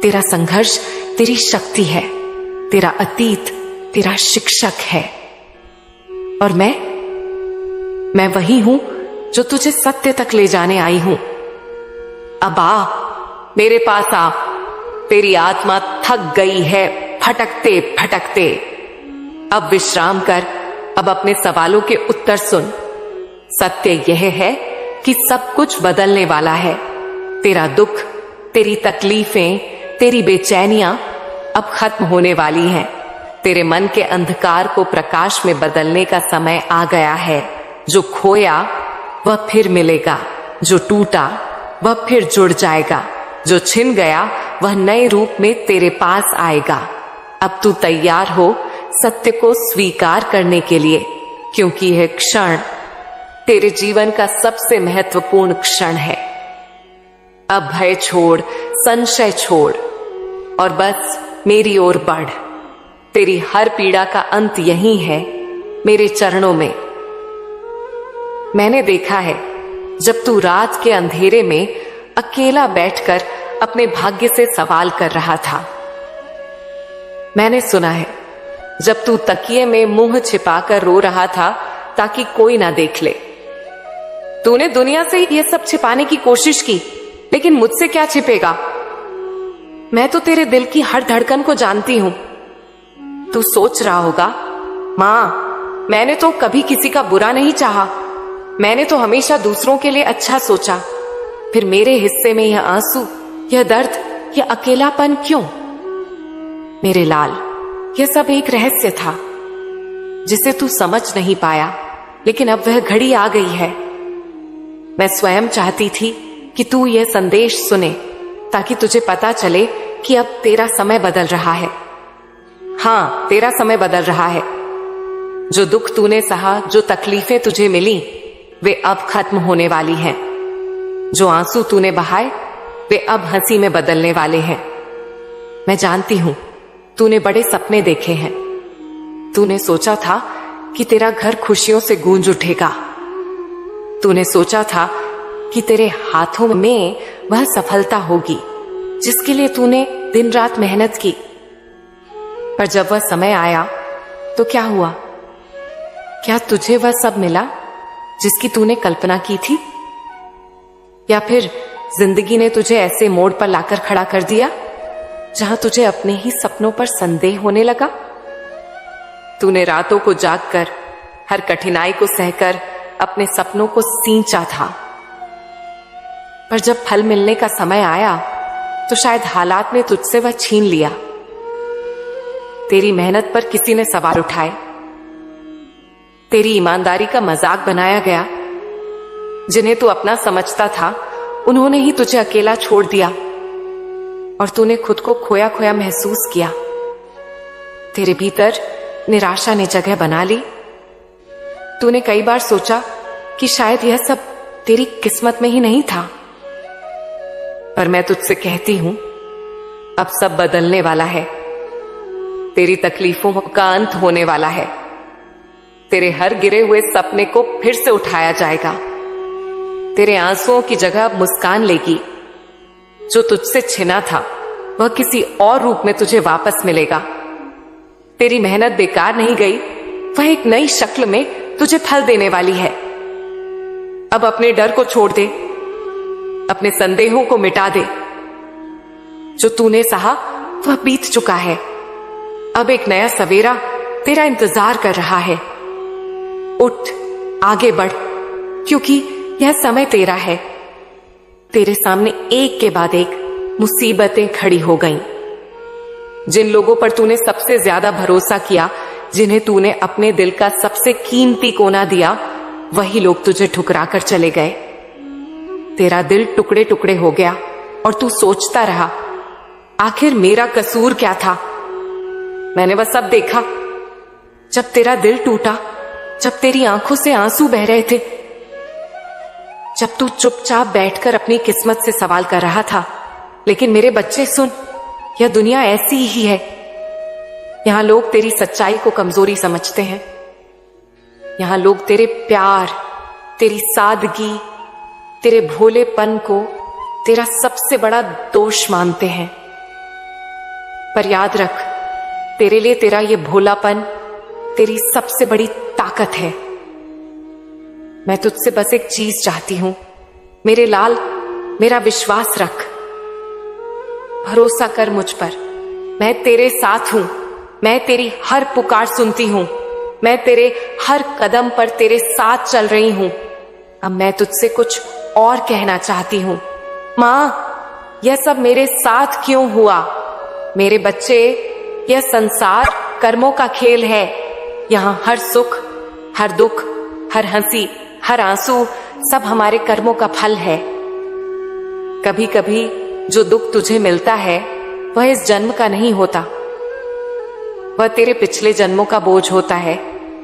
तेरा संघर्ष तेरी शक्ति है, तेरा अतीत तेरा शिक्षक है। और मैं वही हूं जो तुझे सत्य तक ले जाने आई हूं। अब आ, मेरे पास आ। तेरी आत्मा थक गई है भटकते भटकते। अब विश्राम कर, अब अपने सवालों के उत्तर सुन। सत्य यह है कि सब कुछ बदलने वाला है। तेरा दुख, तेरी तकलीफें, तेरी बेचैनियां अब खत्म होने वाली हैं। तेरे मन के अंधकार को प्रकाश में बदलने का समय आ गया है। जो खोया वह फिर मिलेगा, जो टूटा वह फिर जुड़ जाएगा, जो छिन गया वह नए रूप में तेरे पास आएगा। अब तू तैयार हो सत्य को स्वीकार करने के लिए, क्योंकि यह क्षण तेरे जीवन का सबसे महत्वपूर्ण क्षण है। अब भय छोड़, संशय छोड़ और बस मेरी ओर बढ़। तेरी हर पीड़ा का अंत यही है, मेरे चरणों में। मैंने देखा है जब तू रात के अंधेरे में अकेला बैठकर अपने भाग्य से सवाल कर रहा था। मैंने सुना है जब तू तकिए में मुंह छिपाकर रो रहा था ताकि कोई ना देख ले। तूने दुनिया से यह सब छिपाने की कोशिश की, लेकिन मुझसे क्या छिपेगा? मैं तो तेरे दिल की हर धड़कन को जानती हूं। तू सोच रहा होगा, मां, मैंने तो कभी किसी का बुरा नहीं चाहा। मैंने तो हमेशा दूसरों के लिए अच्छा सोचा। फिर मेरे हिस्से में यह आंसू, यह दर्द, यह अकेलापन क्यों? मेरे लाल, यह सब एक रहस्य था जिसे तू समझ नहीं पाया, लेकिन अब वह घड़ी आ गई है। मैं स्वयं चाहती थी कि तू यह संदेश सुने ताकि तुझे पता चले कि अब तेरा समय बदल रहा है। हां, तेरा समय बदल रहा है। जो दुख तूने सहा, जो तकलीफें तुझे मिली, वे अब खत्म होने वाली हैं। जो आंसू तूने बहाए, वे अब हंसी में बदलने वाले हैं। मैं जानती हूं तूने बड़े सपने देखे हैं। तूने सोचा था कि तेरा घर खुशियों से गूंज उठेगा। तूने सोचा था कि तेरे हाथों में वह सफलता होगी जिसके लिए तूने दिन रात मेहनत की। पर जब वह समय आया तो क्या हुआ? क्या तुझे वह सब मिला जिसकी तूने कल्पना की थी? या फिर जिंदगी ने तुझे ऐसे मोड़ पर लाकर खड़ा कर दिया जहां तुझे अपने ही सपनों पर संदेह होने लगा? तूने रातों को जागकर, हर कठिनाई को सहकर अपने सपनों को सींचा था। पर जब फल मिलने का समय आया तो शायद हालात ने तुझसे वह छीन लिया। तेरी मेहनत पर किसी ने सवाल उठाए, तेरी ईमानदारी का मजाक बनाया गया। जिन्हें तू अपना समझता था उन्होंने ही तुझे अकेला छोड़ दिया और तूने खुद को खोया खोया महसूस किया। तेरे भीतर निराशा ने जगह बना ली। तूने कई बार सोचा कि शायद यह सब तेरी किस्मत में ही नहीं था। पर मैं तुझसे कहती हूं, अब सब बदलने वाला है। तेरी तकलीफों का अंत होने वाला है। तेरे हर गिरे हुए सपने को फिर से उठाया जाएगा। तेरे आंसुओं की जगह अब मुस्कान लेगी। जो तुझसे छिना था वह किसी और रूप में तुझे वापस मिलेगा। तेरी मेहनत बेकार नहीं गई, वह एक नई शक्ल में तुझे फल देने वाली है। अब अपने डर को छोड़ दे, अपने संदेहों को मिटा दे। जो तूने सहा वह बीत चुका है। अब एक नया सवेरा तेरा इंतजार कर रहा है। उठ, आगे बढ़, क्योंकि यह समय तेरा है। तेरे सामने एक के बाद एक मुसीबतें खड़ी हो गईं। जिन लोगों पर तूने सबसे ज्यादा भरोसा किया, जिन्हें तूने अपने दिल का सबसे कीमती कोना दिया, वही लोग तुझे ठुकरा कर चले गए। तेरा दिल टुकड़े टुकड़े हो गया और तू सोचता रहा, आखिर मेरा कसूर क्या था। मैंने बस अब देखा, जब तेरा दिल टूटा, जब तेरी आंखों से आंसू बह रहे थे, जब तू चुपचाप बैठकर अपनी किस्मत से सवाल कर रहा था, लेकिन मेरे बच्चे सुन, यह दुनिया ऐसी ही है। यहां लोग तेरी सच्चाई को कमजोरी समझते हैं। यहां लोग तेरे प्यार, तेरी सादगी, तेरे भोलेपन को तेरा सबसे बड़ा दोष मानते हैं। पर याद रख, तेरे लिए तेरा ये भोलापन तेरी सबसे बड़ी ताकत है। मैं तुझसे बस एक चीज चाहती हूं, मेरे लाल, मेरा विश्वास रख, भरोसा कर मुझ पर। मैं तेरे साथ हूं, मैं तेरी हर पुकार सुनती हूं, मैं तेरे हर कदम पर तेरे साथ चल रही हूं। अब मैं तुझसे कुछ और कहना चाहती हूं। मां, यह सब मेरे साथ क्यों हुआ? मेरे बच्चे, यह संसार कर्मों का खेल है। यहां हर सुख, हर दुख, हर हंसी, हर आंसू सब हमारे कर्मों का फल है। कभी कभी जो दुख तुझे मिलता है वह इस जन्म का नहीं होता, वह तेरे पिछले जन्मों का बोझ होता है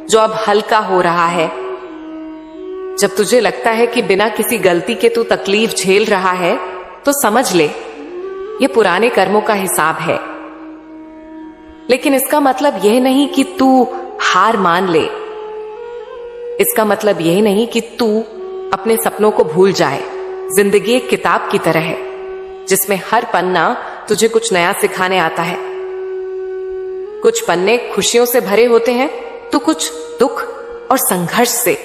जो अब हल्का हो रहा है। जब तुझे लगता है कि बिना किसी गलती के तू तकलीफ झेल रहा है, तो समझ ले ये पुराने कर्मों का हिसाब है। लेकिन इसका मतलब यह नहीं कि तू हार मान ले। इसका मतलब यह नहीं कि तू अपने सपनों को भूल जाए। जिंदगी एक किताब की तरह है जिसमें हर पन्ना तुझे कुछ नया सिखाने आता है। कुछ पन्ने खुशियों से भरे होते हैं तो कुछ दुख और संघर्ष से।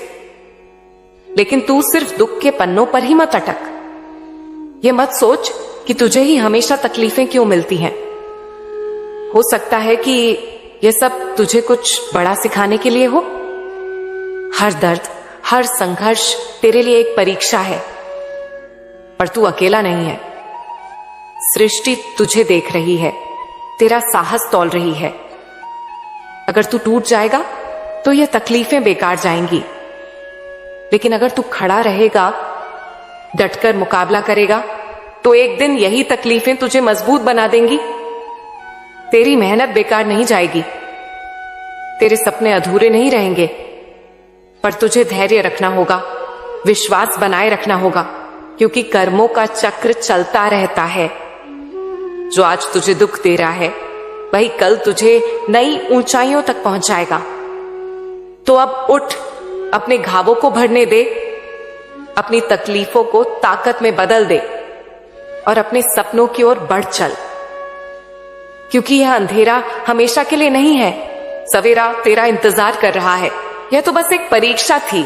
लेकिन तू सिर्फ दुख के पन्नों पर ही मत अटक। ये मत सोच कि तुझे ही हमेशा तकलीफें क्यों मिलती हैं। हो सकता है कि यह सब तुझे कुछ बड़ा सिखाने के लिए हो। हर दर्द, हर संघर्ष तेरे लिए एक परीक्षा है। पर तू अकेला नहीं है। सृष्टि तुझे देख रही है, तेरा साहस तौल रही है। अगर तू टूट जाएगा तो ये तकलीफें बेकार जाएंगी, लेकिन अगर तू खड़ा रहेगा, डटकर मुकाबला करेगा, तो एक दिन यही तकलीफें तुझे मजबूत बना देंगी। तेरी मेहनत बेकार नहीं जाएगी, तेरे सपने अधूरे नहीं रहेंगे। पर तुझे धैर्य रखना होगा, विश्वास बनाए रखना होगा, क्योंकि कर्मों का चक्र चलता रहता है। जो आज तुझे दुख दे रहा है वही कल तुझे नई ऊंचाइयों तक पहुंचाएगा। तो अब उठ, अपने घावों को भरने दे, अपनी तकलीफों को ताकत में बदल दे और अपने सपनों की ओर बढ़ चल। क्योंकि यह अंधेरा हमेशा के लिए नहीं है। सवेरा तेरा इंतजार कर रहा है। यह तो बस एक परीक्षा थी।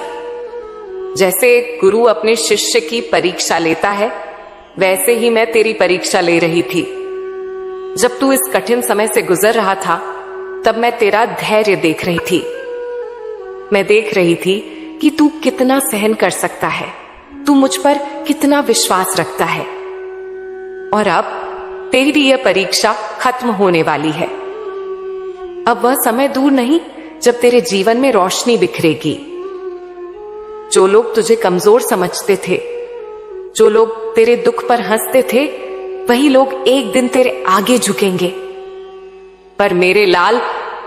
जैसे गुरु अपने शिष्य की परीक्षा लेता है, वैसे ही मैं तेरी परीक्षा ले रही थी। जब तू इस कठिन समय से गुजर रहा था, तब मैं तेरा धैर्य देख रही थी। मैं देख रही थी कि तू कितना सहन कर सकता है, तू मुझ पर कितना विश्वास रखता है। और अब तेरी यह परीक्षा खत्म होने वाली है। अब वह समय दूर नहीं जब तेरे जीवन में रोशनी बिखरेगी। जो लोग तुझे कमजोर समझते थे, जो लोग तेरे दुख पर हंसते थे, वही लोग एक दिन तेरे आगे झुकेंगे। पर मेरे लाल,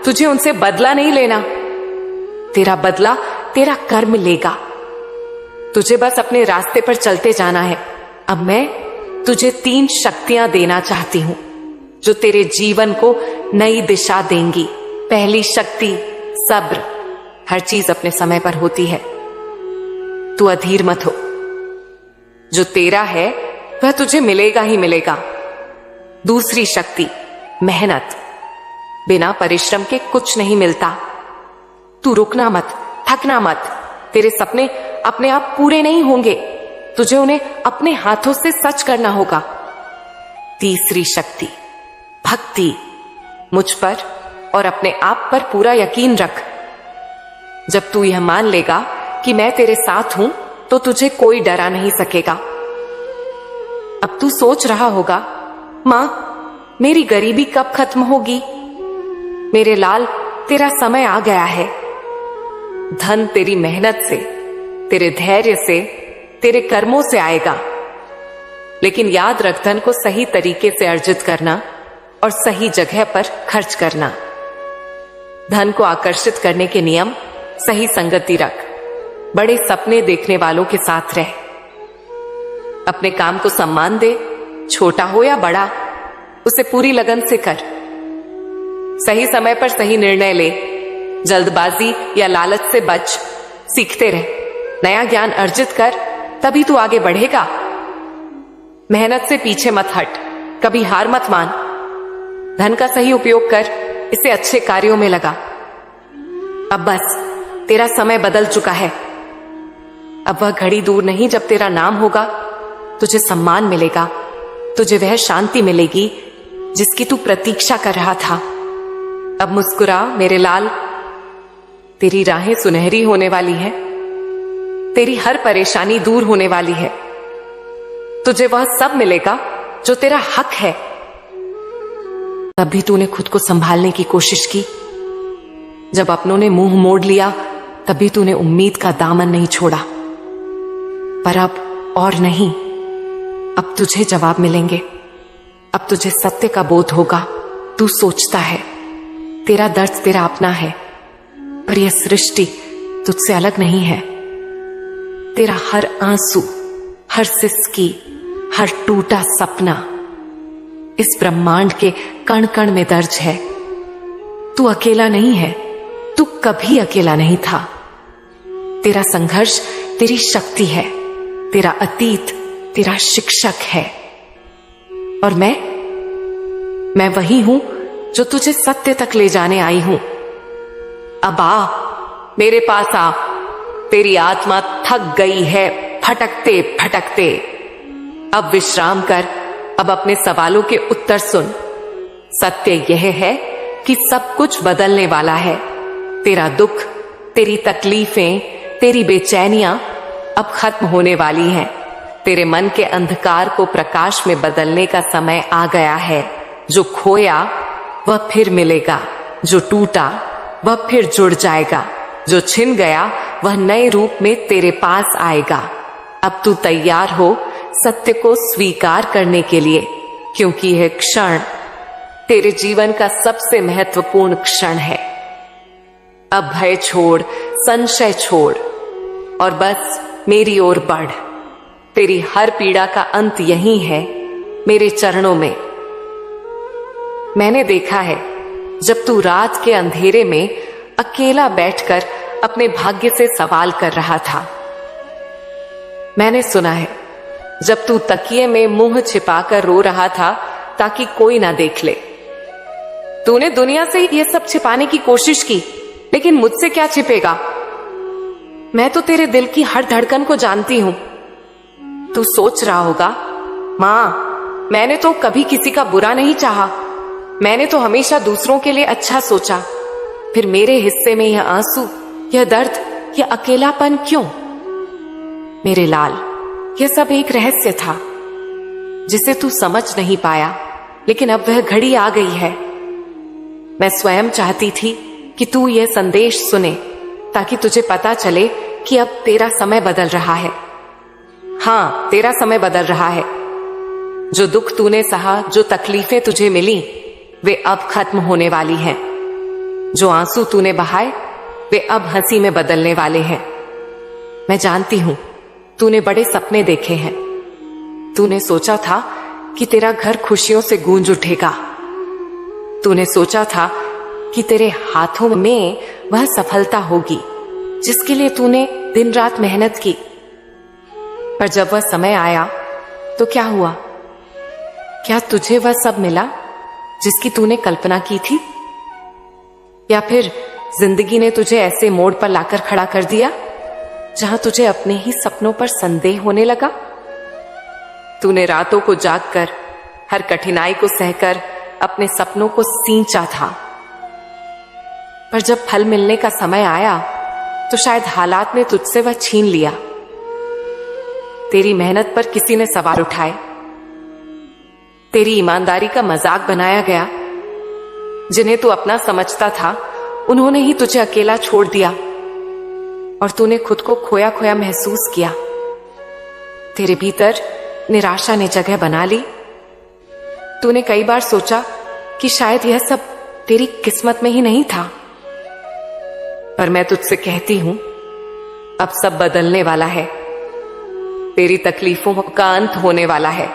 तुझे उनसे बदला नहीं लेना। तेरा बदला तेरा कर्म लेगा। तुझे बस अपने रास्ते पर चलते जाना है। अब मैं तुझे 3 शक्तियां देना चाहती हूं जो तेरे जीवन को नई दिशा देंगी। पहली शक्ति सब्र। हर चीज अपने समय पर होती है, तू अधीर मत हो। जो तेरा है वह तुझे मिलेगा ही मिलेगा। दूसरी शक्ति मेहनत। बिना परिश्रम के कुछ नहीं मिलता। तू रुकना मत, थकना मत। तेरे सपने अपने आप पूरे नहीं होंगे, तुझे उन्हें अपने हाथों से सच करना होगा। तीसरी शक्ति भक्ति। मुझ पर और अपने आप पर पूरा यकीन रख। जब तू यह मान लेगा कि मैं तेरे साथ हूं, तो तुझे कोई डरा नहीं सकेगा। अब तू सोच रहा होगा, मां, मेरी गरीबी कब खत्म होगी? मेरे लाल, तेरा समय आ गया है। धन तेरी मेहनत से, तेरे धैर्य से, तेरे कर्मों से आएगा। लेकिन याद रख, धन को सही तरीके से अर्जित करना और सही जगह पर खर्च करना। धन को आकर्षित करने के नियम, सही संगति रख, बड़े सपने देखने वालों के साथ रह, अपने काम को सम्मान दे, छोटा हो या बड़ा, उसे पूरी लगन से कर। सही समय पर सही निर्णय ले, जल्दबाजी या लालच से बच, सीखते रह, नया ज्ञान अर्जित कर, तभी तू आगे बढ़ेगा। मेहनत से पीछे मत हट, कभी हार मत मान। धन का सही उपयोग कर, इसे अच्छे कार्यों में लगा। अब बस, तेरा समय बदल चुका है। अब वह घड़ी दूर नहीं जब तेरा नाम होगा, तुझे सम्मान मिलेगा, तुझे वह शांति मिलेगी जिसकी तू प्रतीक्षा कर रहा था। अब मुस्कुरा मेरे लाल, तेरी राहें सुनहरी होने वाली है, तेरी हर परेशानी दूर होने वाली है। तुझे वह सब मिलेगा जो तेरा हक है। तब भी तूने खुद को संभालने की कोशिश की। जब अपनों ने मुंह मोड़ लिया, तब भी तूने उम्मीद का दामन नहीं छोड़ा। पर अब और नहीं, अब तुझे जवाब मिलेंगे। अब तुझे सत्य का बोध होगा। तू सोचता है तेरा दर्द तेरा अपना है, पर यह सृष्टि तुझसे अलग नहीं है। तेरा हर आंसू, हर सिसकी, हर टूटा सपना इस ब्रह्मांड के कण कण में दर्ज है। तू अकेला नहीं है, तू कभी अकेला नहीं था। तेरा संघर्ष तेरी शक्ति है, तेरा अतीत तेरा शिक्षक है। और मैं वही हूं जो तुझे सत्य तक ले जाने आई हूं। अब आ, मेरे पास आ। तेरी आत्मा थक गई है भटकते भटकते। अब विश्राम कर, अब अपने सवालों के उत्तर सुन। सत्य यह है कि सब कुछ बदलने वाला है। तेरा दुख, तेरी तकलीफें, तेरी बेचैनियां अब खत्म होने वाली हैं। तेरे मन के अंधकार को प्रकाश में बदलने का समय आ गया है। जो खोया वह फिर मिलेगा, जो टूटा वह फिर जुड़ जाएगा, जो छिन गया वह नए रूप में तेरे पास आएगा। अब तू तैयार हो सत्य को स्वीकार करने के लिए, क्योंकि यह क्षण तेरे जीवन का सबसे महत्वपूर्ण क्षण है। अब भय छोड़, संशय छोड़ और बस मेरी ओर बढ़। तेरी हर पीड़ा का अंत यही है, मेरे चरणों में। मैंने देखा है जब तू रात के अंधेरे में अकेला बैठकर अपने भाग्य से सवाल कर रहा था। मैंने सुना है जब तू तकिए में मुंह छिपाकर रो रहा था ताकि कोई ना देख ले। तूने दुनिया से यह सब छिपाने की कोशिश की, लेकिन मुझसे क्या छिपेगा? मैं तो तेरे दिल की हर धड़कन को जानती हूं। तू सोच रहा होगा, मां, मैंने तो कभी किसी का बुरा नहीं चाहा। मैंने तो हमेशा दूसरों के लिए अच्छा सोचा। फिर मेरे हिस्से में यह आंसू, यह दर्द, यह अकेलापन क्यों? मेरे लाल, यह सब एक रहस्य था जिसे तू समझ नहीं पाया, लेकिन अब वह घड़ी आ गई है। मैं स्वयं चाहती थी कि तू यह संदेश सुने ताकि तुझे पता चले कि अब तेरा समय बदल रहा है। हां, तेरा समय बदल रहा है। जो दुख तूने सहा, जो तकलीफें तुझे मिली, वे अब खत्म होने वाली हैं। जो आंसू तूने बहाए, वे अब हंसी में बदलने वाले हैं। मैं जानती हूं तूने बड़े सपने देखे हैं। तूने सोचा था कि तेरा घर खुशियों से गूंज उठेगा। तूने सोचा था कि तेरे हाथों में वह सफलता होगी जिसके लिए तूने दिन रात मेहनत की। पर जब वह समय आया तो क्या हुआ? क्या तुझे वह सब मिला जिसकी तूने कल्पना की थी? या फिर जिंदगी ने तुझे ऐसे मोड़ पर लाकर खड़ा कर दिया जहां तुझे अपने ही सपनों पर संदेह होने लगा? तूने रातों को जागकर, हर कठिनाई को सहकर अपने सपनों को सींचा था। पर जब फल मिलने का समय आया तो शायद हालात ने तुझसे वह छीन लिया। तेरी मेहनत पर किसी ने सवाल उठाए, तेरी ईमानदारी का मजाक बनाया गया। जिन्हें तू अपना समझता था उन्होंने ही तुझे अकेला छोड़ दिया और तूने खुद को खोया खोया महसूस किया। तेरे भीतर निराशा ने जगह बना ली। तूने कई बार सोचा कि शायद यह सब तेरी किस्मत में ही नहीं था, पर मैं तुझसे कहती हूं, अब सब बदलने वाला है। तेरी तकलीफों का अंत होने वाला है।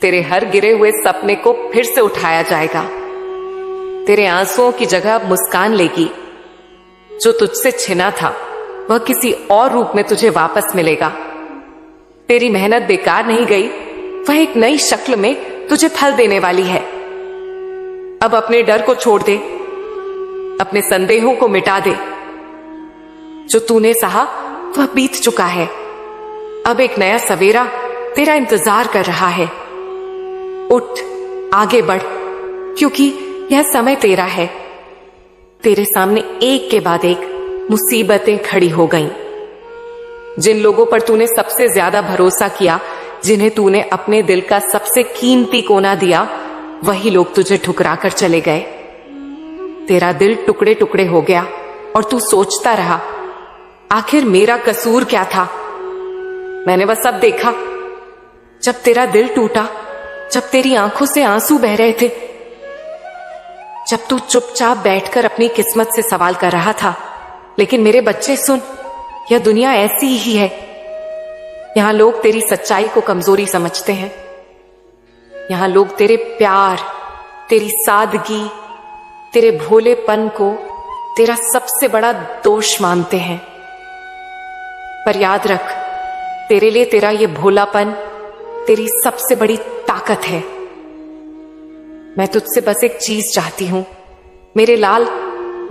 तेरे हर गिरे हुए सपने को फिर से उठाया जाएगा। तेरे आंसुओं की जगह अब मुस्कान लेगी। जो तुझसे छिना था वह किसी और रूप में तुझे वापस मिलेगा। तेरी मेहनत बेकार नहीं गई, वह एक नई शक्ल में तुझे फल देने वाली है। अब अपने डर को छोड़ दे, अपने संदेहों को मिटा दे। जो तूने सहा वह बीत चुका है। अब एक नया सवेरा तेरा इंतजार कर रहा है। उठ, आगे बढ़, क्योंकि यह समय तेरा है। तेरे सामने एक के बाद एक मुसीबतें खड़ी हो गईं। जिन लोगों पर तूने सबसे ज्यादा भरोसा किया, जिन्हें तूने अपने दिल का सबसे कीमती कोना दिया, वही लोग तुझे ठुकरा कर चले गए। तेरा दिल टुकड़े टुकड़े हो गया और तू सोचता रहा, आखिर मेरा कसूर क्या था। मैंने वह सब देखा जब तेरा दिल टूटा, जब तेरी आंखों से आंसू बह रहे थे, जब तू चुपचाप बैठकर अपनी किस्मत से सवाल कर रहा था। लेकिन मेरे बच्चे सुन, यह दुनिया ऐसी ही है। यहां लोग तेरी सच्चाई को कमजोरी समझते हैं। यहां लोग तेरे प्यार, तेरी सादगी, तेरे भोलेपन को तेरा सबसे बड़ा दोष मानते हैं। पर याद रख, तेरे लिए तेरा ये भोलापन तेरी सबसे बड़ी ताकत है। मैं तुझसे बस एक चीज चाहती हूं, मेरे लाल,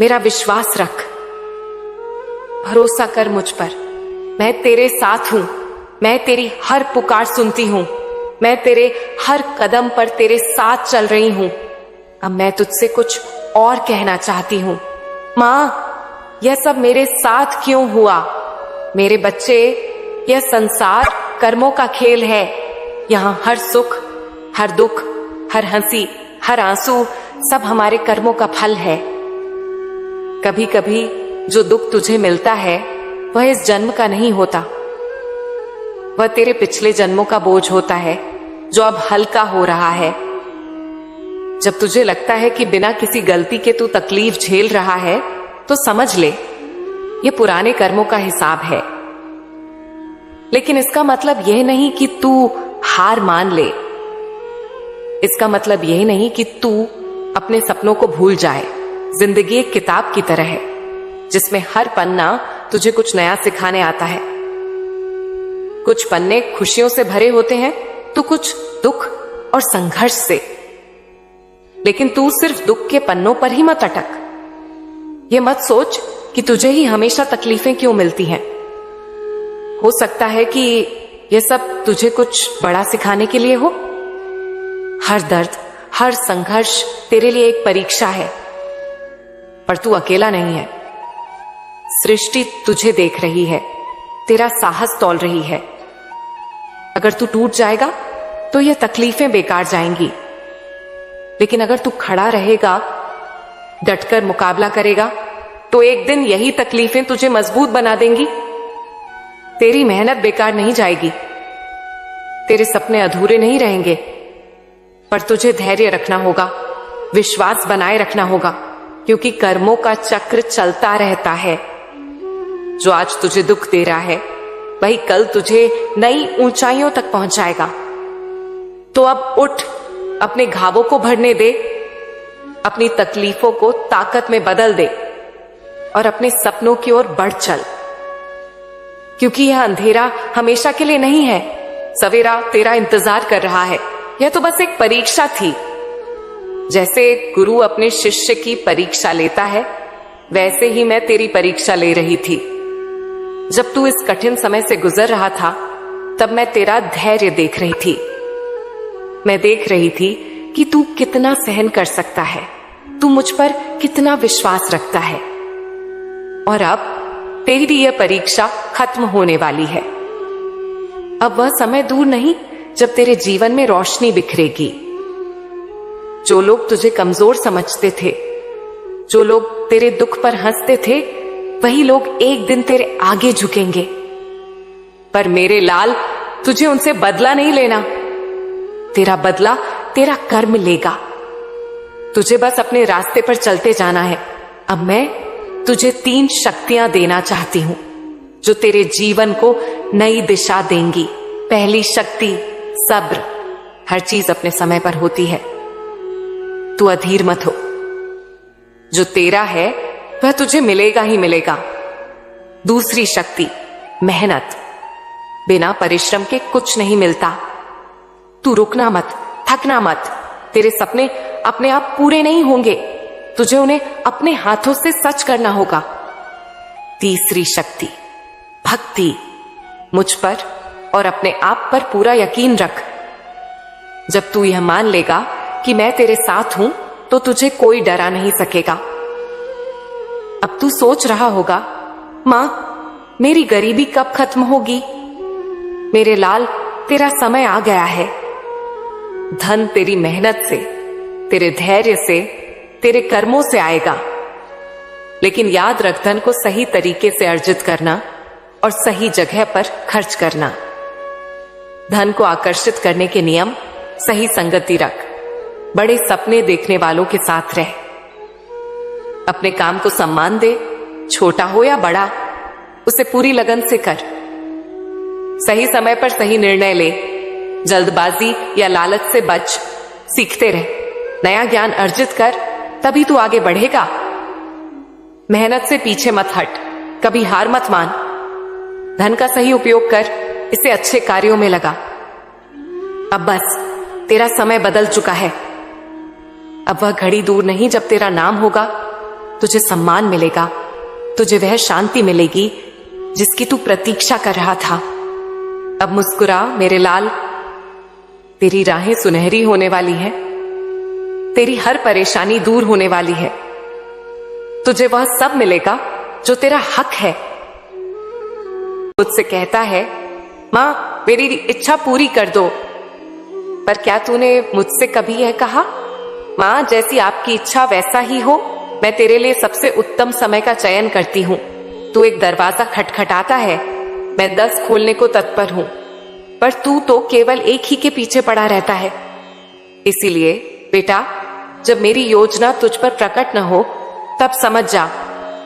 मेरा विश्वास रख, भरोसा कर मुझ पर। मैं तेरे साथ हूं। मैं तेरी हर पुकार सुनती हूं। मैं तेरे हर कदम पर तेरे साथ चल रही हूं। अब मैं तुझसे कुछ और कहना चाहती हूं। मां, यह सब मेरे साथ क्यों हुआ? मेरे बच्चे, यह संसार कर्मों का खेल है। यहां हर सुख, हर दुख, हर हंसी, हर आंसू सब हमारे कर्मों का फल है। कभी कभी जो दुख तुझे मिलता है वह इस जन्म का नहीं होता, वह तेरे पिछले जन्मों का बोझ होता है जो अब हल्का हो रहा है। जब तुझे लगता है कि बिना किसी गलती के तू तकलीफ झेल रहा है, तो समझ ले ये पुराने कर्मों का हिसाब है। लेकिन इसका मतलब यह नहीं कि तू हार मान ले। इसका मतलब यह नहीं कि तू अपने सपनों को भूल जाए। जिंदगी एक किताब की तरह है जिसमें हर पन्ना तुझे कुछ नया सिखाने आता है। कुछ पन्ने खुशियों से भरे होते हैं तो कुछ दुख और संघर्ष से। लेकिन तू सिर्फ दुख के पन्नों पर ही मत अटक। ये मत सोच कि तुझे ही हमेशा तकलीफें क्यों मिलती हैं। हो सकता है कि यह सब तुझे कुछ बड़ा सिखाने के लिए हो। हर दर्द, हर संघर्ष तेरे लिए एक परीक्षा है। पर तू अकेला नहीं है। सृष्टि तुझे देख रही है, तेरा साहस तौल रही है। अगर तू टूट जाएगा तो यह तकलीफें बेकार जाएंगी, लेकिन अगर तू खड़ा रहेगा, डटकर मुकाबला करेगा, तो एक दिन यही तकलीफें तुझे मजबूत बना देंगी। तेरी मेहनत बेकार नहीं जाएगी, तेरे सपने अधूरे नहीं रहेंगे। पर तुझे धैर्य रखना होगा, विश्वास बनाए रखना होगा, क्योंकि कर्मों का चक्र चलता रहता है। जो आज तुझे दुख दे रहा है वही कल तुझे नई ऊंचाइयों तक पहुंचाएगा। तो अब उठ, अपने घावों को भरने दे, अपनी तकलीफों को ताकत में बदल दे और अपने सपनों की ओर बढ़ चल। क्योंकि यह अंधेरा हमेशा के लिए नहीं है। सवेरा तेरा इंतजार कर रहा है। यह तो बस एक परीक्षा थी। जैसे गुरु अपने शिष्य की परीक्षा लेता है, वैसे ही मैं तेरी परीक्षा ले रही थी। जब तू इस कठिन समय से गुजर रहा था, तब मैं तेरा धैर्य देख रही थी। मैं देख रही थी कि तू कितना सहन कर सकता है, तू मुझ पर कितना विश्वास रखता है। और अब तेरी भी यह परीक्षा खत्म होने वाली है। अब वह समय दूर नहीं जब तेरे जीवन में रोशनी बिखरेगी। जो लोग तुझे कमजोर समझते थे, जो लोग तेरे दुख पर हंसते थे, वही लोग एक दिन तेरे आगे झुकेंगे। पर मेरे लाल, तुझे उनसे बदला नहीं लेना। तेरा बदला तेरा कर्म लेगा। तुझे बस अपने रास्ते पर चलते जाना है। अब मैं तुझे 3 शक्तियां देना चाहती हूं जो तेरे जीवन को नई दिशा देंगी। पहली शक्ति सब्र। हर चीज अपने समय पर होती है, तू अधीर मत हो। जो तेरा है वह तुझे मिलेगा ही मिलेगा। दूसरी शक्ति मेहनत। बिना परिश्रम के कुछ नहीं मिलता। तू रुकना मत, थकना मत। तेरे सपने अपने आप पूरे नहीं होंगे, तुझे उन्हें अपने हाथों से सच करना होगा। तीसरी शक्ति भक्ति। मुझ पर और अपने आप पर पूरा यकीन रख। जब तू यह मान लेगा कि मैं तेरे साथ हूं, तो तुझे कोई डरा नहीं सकेगा। अब तू सोच रहा होगा, मां, मेरी गरीबी कब खत्म होगी? मेरे लाल, तेरा समय आ गया है। धन तेरी मेहनत से, तेरे धैर्य से, तेरे कर्मों से आएगा। लेकिन याद रख, धन को सही तरीके से अर्जित करना और सही जगह पर खर्च करना। धन को आकर्षित करने के नियम, सही संगति रख। बड़े सपने देखने वालों के साथ रह। अपने काम को सम्मान दे, छोटा हो या बड़ा, उसे पूरी लगन से कर। सही समय पर सही निर्णय ले। जल्दबाजी या लालच से बच। सीखते रह, नया ज्ञान अर्जित कर, तभी तू आगे बढ़ेगा। मेहनत से पीछे मत हट, कभी हार मत मान। धन का सही उपयोग कर, इसे अच्छे कार्यों में लगा। अब बस, तेरा समय बदल चुका है। अब वह घड़ी दूर नहीं जब तेरा नाम होगा, तुझे सम्मान मिलेगा, तुझे वह शांति मिलेगी जिसकी तू प्रतीक्षा कर रहा था। अब मुस्कुरा मेरे लाल, तेरी राहें सुनहरी होने वाली है। तेरी हर परेशानी दूर होने वाली है। तुझे वह सब मिलेगा जो तेरा हक है। मुझसे कहता है, मां, मेरी इच्छा पूरी कर दो। पर क्या तूने मुझसे कभी यह कहा, मां, जैसी आपकी इच्छा वैसा ही हो। मैं तेरे लिए सबसे उत्तम समय का चयन करती हूं। तू एक दरवाजा खटखटाता है, मैं 10 खोलने को तत्पर हूं, पर तू तो केवल एक ही के पीछे पड़ा रहता है। इसीलिए बेटा, जब मेरी योजना तुझ पर प्रकट न हो, तब समझ जा,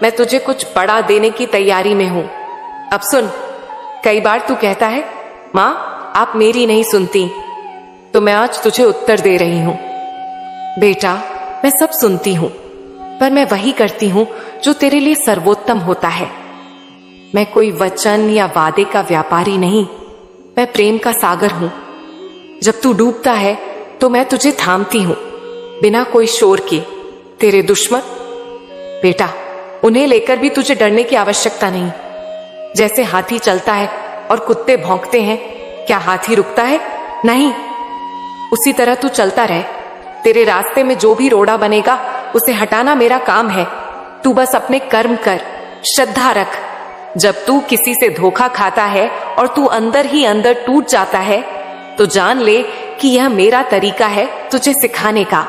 मैं तुझे कुछ बड़ा देने की तैयारी में हूं। अब सुन, कई बार तू कहता है, मां, आप मेरी नहीं सुनती, तो मैं आज तुझे उत्तर दे रही हूं। बेटा, मैं सब सुनती हूं, पर मैं वही करती हूं जो तेरे लिए सर्वोत्तम होता है। मैं कोई वचन या वादे का व्यापारी नहीं, मैं प्रेम का सागर हूं। जब तू डूबता है तो मैं तुझे थामती हूं, बिना कोई शोर के। तेरे दुश्मन, बेटा, उन्हें लेकर भी तुझे डरने की आवश्यकता नहीं। जैसे हाथी चलता है और कुत्ते भौंकते हैं, क्या हाथी रुकता है? नहीं। उसी तरह तू चलता रह। तेरे रास्ते में जो भी रोड़ा बनेगा, उसे हटाना मेरा काम है। तू बस अपने कर्म कर, श्रद्धा रख। जब तू किसी से धोखा खाता है और तू अंदर ही अंदर टूट जाता है, तो जान ले कि यह मेरा तरीका है तुझे सिखाने का,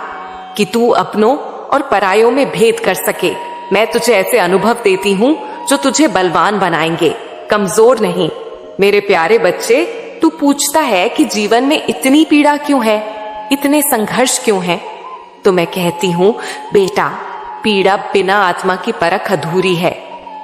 कि तू अपनों और परायों में भेद कर सके। मैं तुझे ऐसे अनुभव देती हूं जो तुझे बलवान बनाएंगे, कमजोर नहीं। मेरे प्यारे बच्चे, तू पूछता है कि जीवन में इतनी पीड़ा क्यों है, इतने संघर्ष क्यों हैं? तो मैं कहती हूं, बेटा, पीड़ा बिना आत्मा की परख अधूरी है।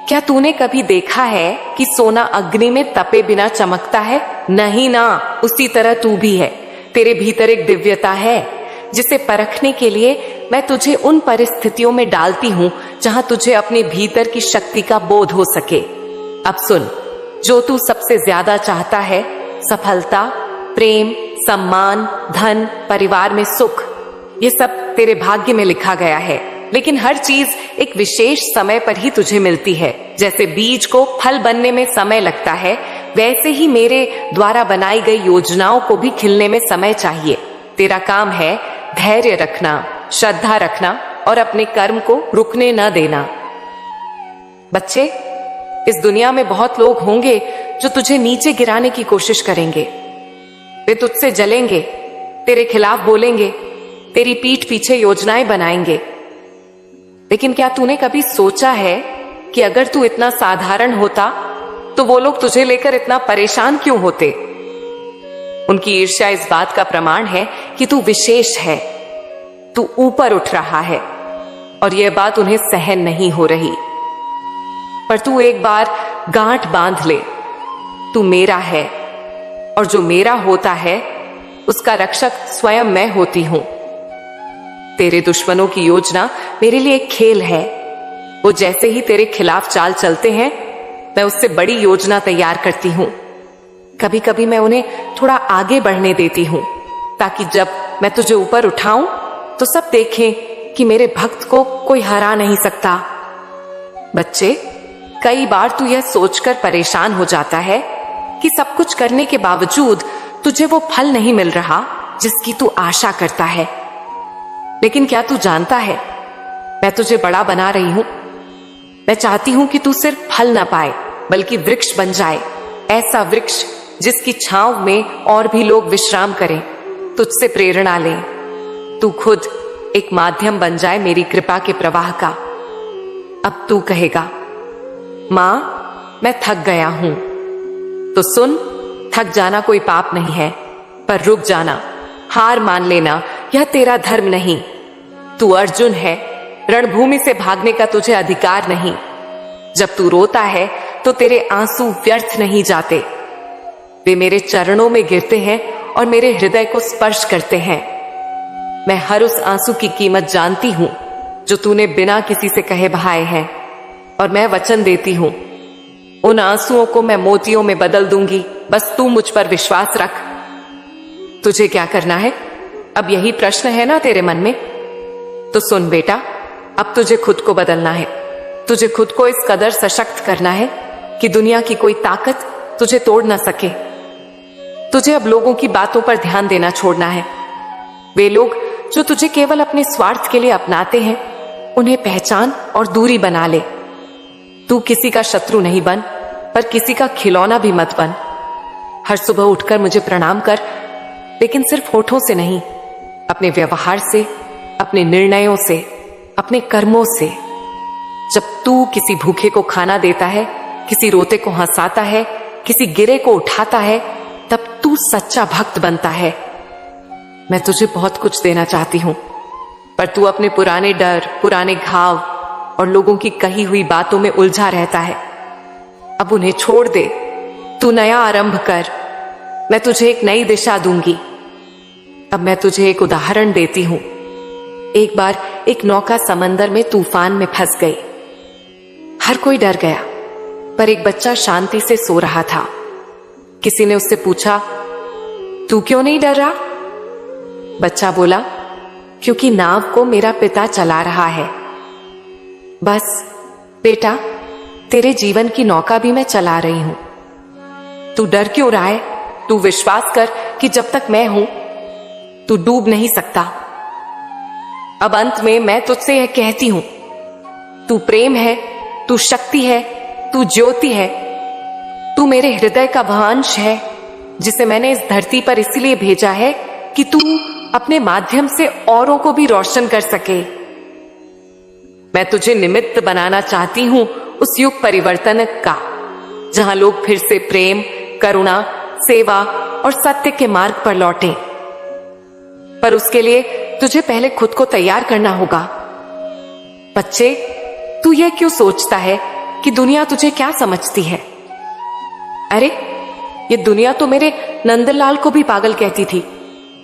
क्या तूने कभी देखा है कि सोना अग्नि में तपे बिना चमकता है? नहीं ना, उसी तरह तू भी है। तेरे भीतर एक दिव्यता है जिसे परखने के लिए मैं तुझे उन परिस्थितियों में डालती हूं जहां तुझे अपने भीतर की शक्ति का बोध हो सके। अब सुन, जो तू सबसे ज्यादा चाहता है, सफलता, प्रेम, सम्मान, धन, परिवार में सुख, ये सब तेरे भाग्य में लिखा गया है। लेकिन हर चीज एक विशेष समय पर ही तुझे मिलती है। जैसे बीज को फल बनने में समय लगता है, वैसे ही मेरे द्वारा बनाई गई योजनाओं को भी खिलने में समय चाहिए। तेरा काम है धैर्य रखना, श्रद्धा रखना और अपने कर्म को रुकने न देना। बच्चे, इस दुनिया में बहुत लोग होंगे जो तुझे नीचे गिराने की कोशिश करेंगे, वे तुझसे जलेंगे, तेरे खिलाफ बोलेंगे, तेरी पीठ पीछे योजनाएं बनाएंगे। लेकिन क्या तूने कभी सोचा है कि अगर तू इतना साधारण होता तो वो लोग तुझे लेकर इतना परेशान क्यों होते? उनकी ईर्ष्या इस बात का प्रमाण है कि तू विशेष है, तू ऊपर उठ रहा है, और यह बात उन्हें सहन नहीं हो रही। पर तू एक बार गांठ बांध ले, तू मेरा है, और जो मेरा होता है उसका रक्षक स्वयं मैं होती हूं। तेरे दुश्मनों की योजना मेरे लिए एक खेल है। वो जैसे ही तेरे खिलाफ चाल चलते हैं, मैं उससे बड़ी योजना तैयार करती हूं। कभी कभी मैं उन्हें थोड़ा आगे बढ़ने देती हूं, ताकि जब मैं तुझे ऊपर उठाऊं तो सब देखें कि मेरे भक्त को कोई हरा नहीं सकता। बच्चे, कई बार तू यह सोचकर परेशान हो जाता है कि सब कुछ करने के बावजूद तुझे वो फल नहीं मिल रहा जिसकी तू आशा करता है। लेकिन क्या तू जानता है, मैं तुझे बड़ा बना रही हूं। मैं चाहती हूं कि तू सिर्फ फल ना पाए, बल्कि वृक्ष बन जाए, ऐसा वृक्ष जिसकी छांव में और भी लोग विश्राम करें, तुझसे प्रेरणा लें। तू खुद एक माध्यम बन जाए मेरी कृपा के प्रवाह का। अब तू कहेगा, मां, मैं थक गया हूं। तो सुन, थक जाना कोई पाप नहीं है, पर रुक जाना, हार मान लेना, यह तेरा धर्म नहीं। तू अर्जुन है, रणभूमि से भागने का तुझे अधिकार नहीं। जब तू रोता है तो तेरे आंसू व्यर्थ नहीं जाते, वे मेरे चरणों में गिरते हैं और मेरे हृदय को स्पर्श करते हैं। मैं हर उस आंसू की कीमत जानती हूं जो तूने बिना किसी से कहे बहाए हैं, और मैं वचन देती हूं उन आंसुओं को मैं मोतियों में बदल दूंगी। बस तू मुझ पर विश्वास रख। तुझे क्या करना है? अब यही प्रश्न है ना तेरे मन में? तो सुन बेटा, अब तुझे खुद को बदलना है। तुझे खुद को इस कदर सशक्त करना है कि दुनिया की कोई ताकत तुझे तोड़ ना सके। तुझे अब लोगों की बातों पर ध्यान देना छोड़ना है। वे लोग जो तुझे केवल अपने स्वार्थ के लिए अपनाते हैं, उन्हें पहचान और दूरी बना ले। तू किसी का शत्रु नहीं बन, पर किसी का खिलौना भी मत बन। हर सुबह उठकर मुझे प्रणाम कर, लेकिन सिर्फ होठों से नहीं, अपने व्यवहार से, अपने निर्णयों से, अपने कर्मों से। जब तू किसी भूखे को खाना देता है, किसी रोते को हंसाता है, किसी गिरे को उठाता है, तब तू सच्चा भक्त बनता है। मैं तुझे बहुत कुछ देना चाहती हूं, पर तू अपने पुराने डर, पुराने घाव और लोगों की कही हुई बातों में उलझा रहता है। अब उन्हें छोड़ दे, तू नया आरंभ कर। मैं तुझे एक नई दिशा दूंगी। अब मैं तुझे एक उदाहरण देती हूं। एक बार एक नौका समंदर में तूफान में फंस गई। हर कोई डर गया, पर एक बच्चा शांति से सो रहा था। किसी ने उससे पूछा, तू क्यों नहीं डर रहा? बच्चा बोला, क्योंकि नाव को मेरा पिता चला रहा है। बस बेटा, तेरे जीवन की नौका भी मैं चला रही हूं। तू डर क्यों रहा है? तू विश्वास कर कि जब तक मैं हूं, तू डूब नहीं सकता। अब अंत में मैं तुझसे यह कहती हूं, तू प्रेम है, तू शक्ति है, तू ज्योति है। तू मेरे हृदय का वह अंश है जिसे मैंने इस धरती पर इसलिए भेजा है कि तू अपने माध्यम से औरों को भी रोशन कर सके। मैं तुझे निमित्त बनाना चाहती हूं उस युग परिवर्तन का, जहां लोग फिर से प्रेम, करुणा, सेवा और सत्य के मार्ग पर लौटें। पर उसके लिए तुझे पहले खुद को तैयार करना होगा। बच्चे, तू यह क्यों सोचता है कि दुनिया तुझे क्या समझती है? अरे, ये दुनिया तो मेरे नंदलाल को भी पागल कहती थी,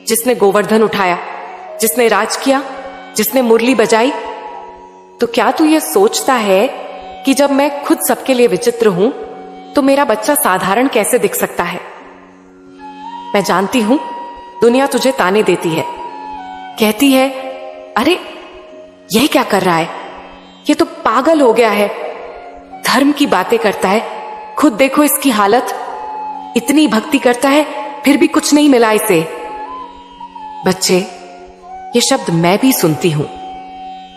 जिसने गोवर्धन उठाया, जिसने राज किया, जिसने मुरली बजाई। तो क्या तू यह सोचता है कि जब मैं खुद सबके लिए विचित्र हूं, तो मेरा बच्चा साधारण कैसे दिख सकता है? मैं जानती हूं दुनिया तुझे ताने देती है, कहती है, अरे यह क्या कर रहा है? ये तो पागल हो गया है, धर्म की बातें करता है, खुद देखो इसकी हालत, इतनी भक्ति करता है फिर भी कुछ नहीं मिला इसे। बच्चे, ये शब्द मैं भी सुनती हूं,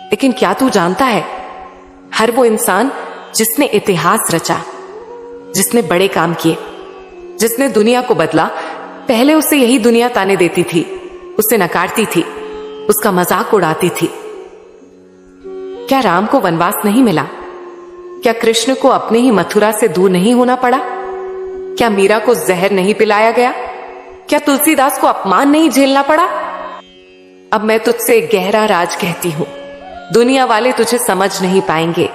लेकिन क्या तू जानता है, हर वो इंसान जिसने इतिहास रचा, जिसने बड़े काम किए, जिसने दुनिया को बदला, पहले उसे यही दुनिया ताने देती थी, उसे नकारती थी, उसका मजाक उड़ाती थी। क्या राम को वनवास नहीं मिला? क्या कृष्ण को अपने ही मथुरा से दूर नहीं होना पड़ा? क्या मीरा को जहर नहीं पिलाया गया? क्या तुलसीदास को अपमान नहीं झेलना पड़ा? अब मैं तुझसे एक गहरा राज कहती हूं, दुनिया वाले तुझे समझ नहीं पाएंगे,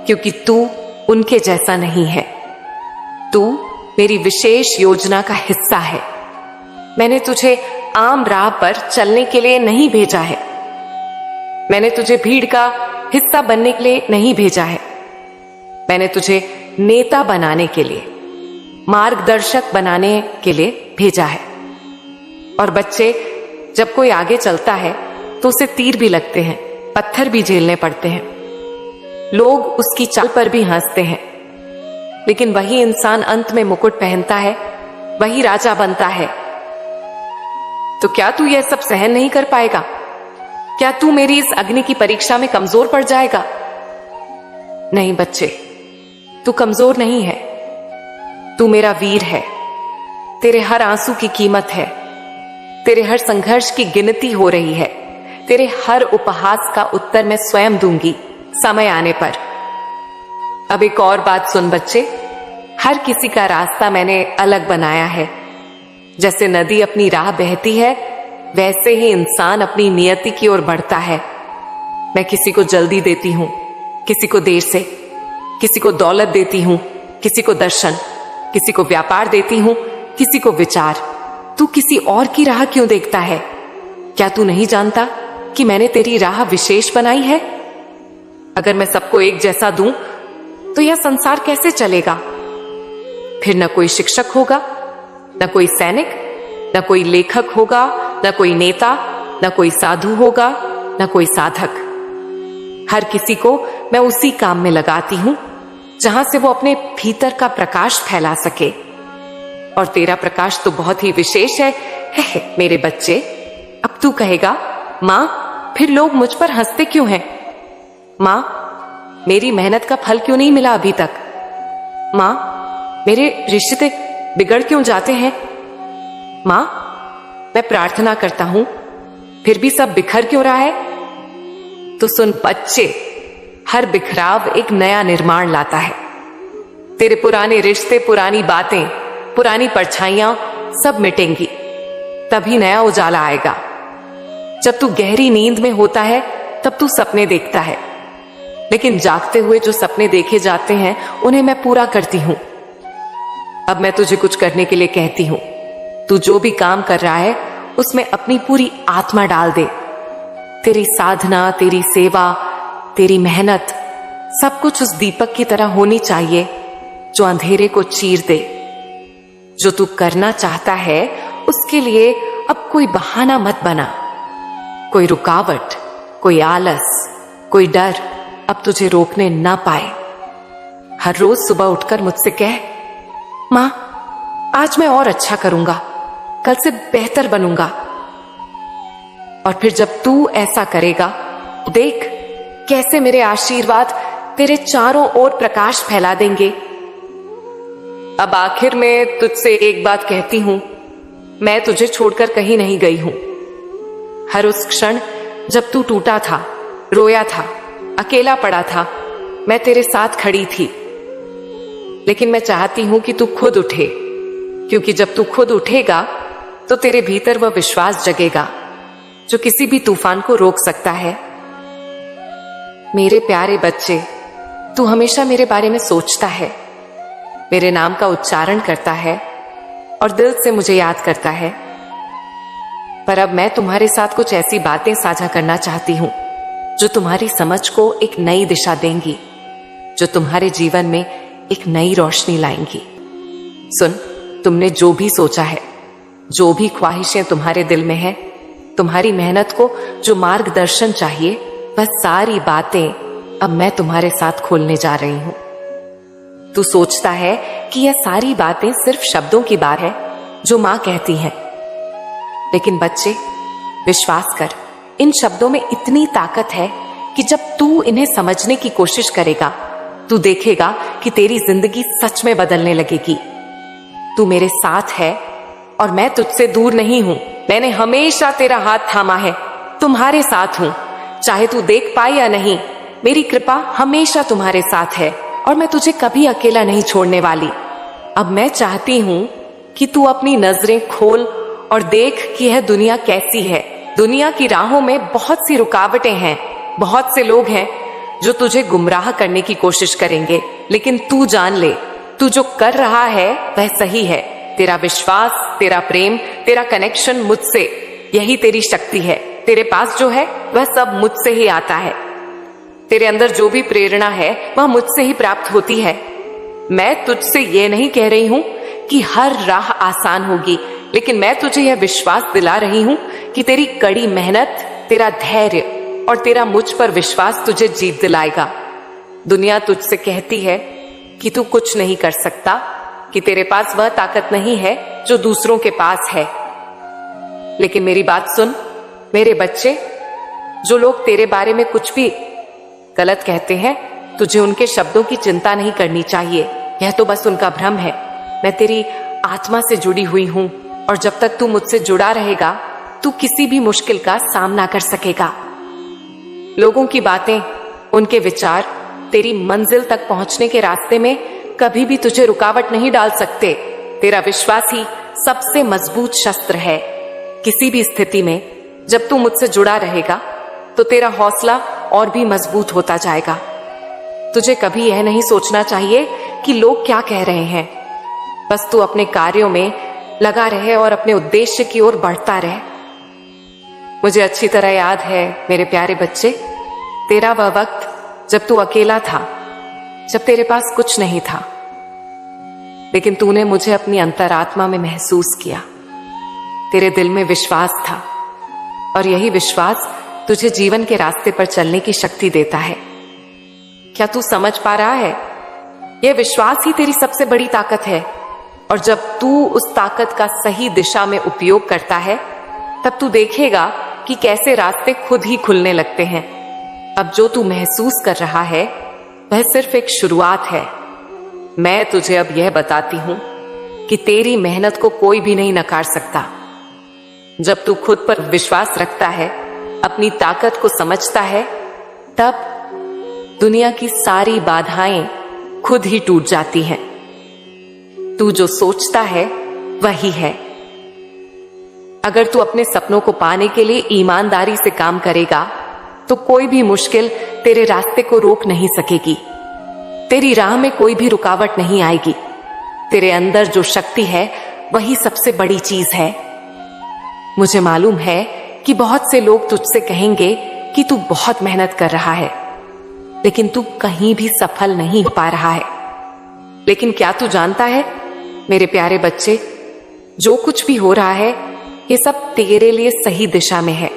क्योंकि तू उनके जैसा नहीं है। तू मेरी विशेष योजना का हिस्सा है। मैंने तुझे आम राह पर चलने के लिए नहीं भेजा है। मैंने तुझे भीड़ का हिस्सा बनने के लिए नहीं भेजा है। मैंने तुझे नेता बनाने के लिए, मार्गदर्शक बनाने के लिए भेजा है। और बच्चे, जब कोई आगे चलता है तो उसे तीर भी लगते हैं, पत्थर भी झेलने पड़ते हैं, लोग उसकी चाल पर भी हंसते हैं, लेकिन वही इंसान अंत में मुकुट पहनता है, वही राजा बनता है। तो क्या तू यह सब सहन नहीं कर पाएगा? क्या तू मेरी इस अग्नि की परीक्षा में कमजोर पड़ जाएगा? नहीं बच्चे, तू कमजोर नहीं है, तू मेरा वीर है। तेरे हर आंसू की कीमत है, तेरे हर संघर्ष की गिनती हो रही है, तेरे हर उपहास का उत्तर मैं स्वयं दूंगी समय आने पर। अब एक और बात सुन बच्चे, हर किसी का रास्ता मैंने अलग बनाया है। जैसे नदी अपनी राह बहती है, वैसे ही इंसान अपनी नियति की ओर बढ़ता है। मैं किसी को जल्दी देती हूं, किसी को देर से, किसी को दौलत देती हूं, किसी को दर्शन, किसी को व्यापार देती हूं, किसी को विचार। तू किसी और की राह क्यों देखता है? क्या तू नहीं जानता कि मैंने तेरी राह विशेष बनाई है? अगर मैं सबको एक जैसा दूं तो यह संसार कैसे चलेगा? फिर न कोई शिक्षक होगा, न कोई सैनिक, न कोई लेखक होगा, न कोई नेता, न कोई साधु होगा, न कोई साधक। हर किसी को मैं उसी काम में लगाती हूं जहां से वो अपने भीतर का प्रकाश फैला सके। और तेरा प्रकाश तो बहुत ही विशेष है मेरे बच्चे। अब तू कहेगा, मां फिर लोग मुझ पर हंसते क्यों हैं? मां, मेरी मेहनत का फल क्यों नहीं मिला अभी तक? मां, मेरे रिश्ते बिगड़ क्यों जाते हैं? मां, मैं प्रार्थना करता हूं फिर भी सब बिखर क्यों रहा है? तो सुन बच्चे, हर बिखराव एक नया निर्माण लाता है। तेरे पुराने रिश्ते, पुरानी बातें, पुरानी परछाइयां सब मिटेंगी, तभी नया उजाला आएगा। जब तू गहरी नींद में होता है तब तू सपने देखता है, लेकिन जागते हुए जो सपने देखे जाते हैं उन्हें मैं पूरा करती हूं। अब मैं तुझे कुछ करने के लिए कहती हूं। तू जो भी काम कर रहा है उसमें अपनी पूरी आत्मा डाल दे। तेरी साधना, तेरी सेवा, तेरी मेहनत, सब कुछ उस दीपक की तरह होनी चाहिए जो अंधेरे को चीर दे। जो तू करना चाहता है उसके लिए अब कोई बहाना मत बना। कोई रुकावट, कोई आलस, कोई डर अब तुझे रोकने ना पाए। हर रोज सुबह उठकर मुझसे कह, मां आज मैं और अच्छा करूंगा, कल से बेहतर बनूंगा। और फिर जब तू ऐसा करेगा, देख कैसे मेरे आशीर्वाद तेरे चारों ओर प्रकाश फैला देंगे। अब आखिर में तुझसे एक बात कहती हूं, मैं तुझे छोड़कर कहीं नहीं गई हूं। हर उस क्षण जब तू टूटा था, रोया था, अकेला पड़ा था, मैं तेरे साथ खड़ी थी। लेकिन मैं चाहती हूं कि तू खुद उठे, क्योंकि जब तू खुद उठेगा तो तेरे भीतर वह विश्वास जगेगा जो किसी भी तूफान को रोक सकता है। मेरे प्यारे बच्चे, तू हमेशा मेरे बारे में सोचता है, मेरे नाम का उच्चारण करता है और दिल से मुझे याद करता है। पर अब मैं तुम्हारे साथ कुछ ऐसी बातें साझा करना चाहती हूं जो तुम्हारी समझ को एक नई दिशा देंगी, जो तुम्हारे जीवन में एक नई रोशनी लाएंगी। सुन, तुमने जो भी सोचा है, जो भी ख्वाहिशें तुम्हारे दिल में है, तुम्हारी मेहनत को जो मार्गदर्शन चाहिए, वह सारी बातें अब मैं तुम्हारे साथ खोलने जा रही हूं। तू सोचता है कि यह सारी बातें सिर्फ शब्दों की बात है जो मां कहती है, लेकिन बच्चे विश्वास कर, इन शब्दों में इतनी ताकत है कि जब तू इन्हें समझने की कोशिश करेगा, तू देखेगा कि तेरी जिंदगी सच में बदलने लगेगी। तू मेरे साथ है और मैं तुझसे दूर नहीं हूँ। मैंने हमेशा तेरा हाथ थामा है, तुम्हारे साथ हूँ। चाहे तू देख पाए या नहीं, मेरी कृपा हमेशा तुम्हारे साथ है और मैं तुझे कभी अकेला नहीं छोड़ने वाली। अब मैं चाहती हूँ कि तू अपनी नजरें खोल और देख कि यह दुनिया कैसी है। दुनिया की राहों में बहुत सी रुकावटें हैं, बहुत से लोग हैं जो तुझे गुमराह करने की कोशिश करेंगे, लेकिन तू जान ले, तू जो कर रहा है वह सही है। तेरा विश्वास, तेरा प्रेम, तेरा कनेक्शन मुझसे, यही तेरी शक्ति है। तेरे पास जो है वह सब मुझसे ही आता है। तेरे अंदर जो भी प्रेरणा है वह मुझसे ही प्राप्त होती है। मैं तुझसे यह नहीं कह रही हूं कि हर राह आसान होगी, लेकिन मैं तुझे यह विश्वास दिला रही हूं कि तेरी कड़ी मेहनत, तेरा धैर्य और तेरा मुझ पर विश्वास तुझे जीत दिलाएगा। दुनिया तुझसे कहती है कि तू कुछ नहीं कर सकता, कि तेरे पास वह ताकत नहीं है जो दूसरों के पास है। लेकिन मेरी बात सुन मेरे बच्चे, जो लोग तेरे बारे में कुछ भी गलत कहते हैं, तुझे उनके शब्दों की चिंता नहीं करनी चाहिए। यह तो बस उनका भ्रम है। मैं तेरी आत्मा से जुड़ी हुई हूं और जब तक तू मुझसे जुड़ा रहेगा, तू किसी भी मुश्किल का सामना कर सकेगा। लोगों की बातें, उनके विचार तेरी मंजिल तक पहुंचने के रास्ते में कभी भी तुझे रुकावट नहीं डाल सकते। तेरा विश्वास ही सबसे मजबूत शस्त्र है। किसी भी स्थिति में जब तू मुझसे जुड़ा रहेगा तो तेरा हौसला और भी मजबूत होता जाएगा। तुझे कभी यह नहीं सोचना चाहिए कि लोग क्या कह रहे हैं। बस तू अपने कार्यों में लगा रहे और अपने उद्देश्य की ओर बढ़ता रहे। मुझे अच्छी तरह याद है मेरे प्यारे बच्चे, तेरा वह वक्त जब तू अकेला था, जब तेरे पास कुछ नहीं था, लेकिन तूने मुझे अपनी अंतरात्मा में महसूस किया। तेरे दिल में विश्वास था और यही विश्वास तुझे जीवन के रास्ते पर चलने की शक्ति देता है। क्या तू समझ पा रहा है? यह विश्वास ही तेरी सबसे बड़ी ताकत है और जब तू उस ताकत का सही दिशा में उपयोग करता है, तब तू देखेगा कि कैसे रास्ते खुद ही खुलने लगते हैं। अब जो तू महसूस कर रहा है वह सिर्फ एक शुरुआत है। मैं तुझे अब यह बताती हूं कि तेरी मेहनत को कोई भी नहीं नकार सकता। जब तू खुद पर विश्वास रखता है, अपनी ताकत को समझता है, तब दुनिया की सारी बाधाएं खुद ही टूट जाती हैं। तू जो सोचता है वही है। अगर तू अपने सपनों को पाने के लिए ईमानदारी से काम करेगा तो कोई भी मुश्किल तेरे रास्ते को रोक नहीं सकेगी। तेरी राह में कोई भी रुकावट नहीं आएगी। तेरे अंदर जो शक्ति है वही सबसे बड़ी चीज है। मुझे मालूम है कि बहुत से लोग तुझसे कहेंगे कि तू बहुत मेहनत कर रहा है, लेकिन तू कहीं भी सफल नहीं हो पा रहा है। लेकिन क्या तू जानता है मेरे प्यारे बच्चे, जो कुछ भी हो रहा है ये सब तेरे लिए सही दिशा में है।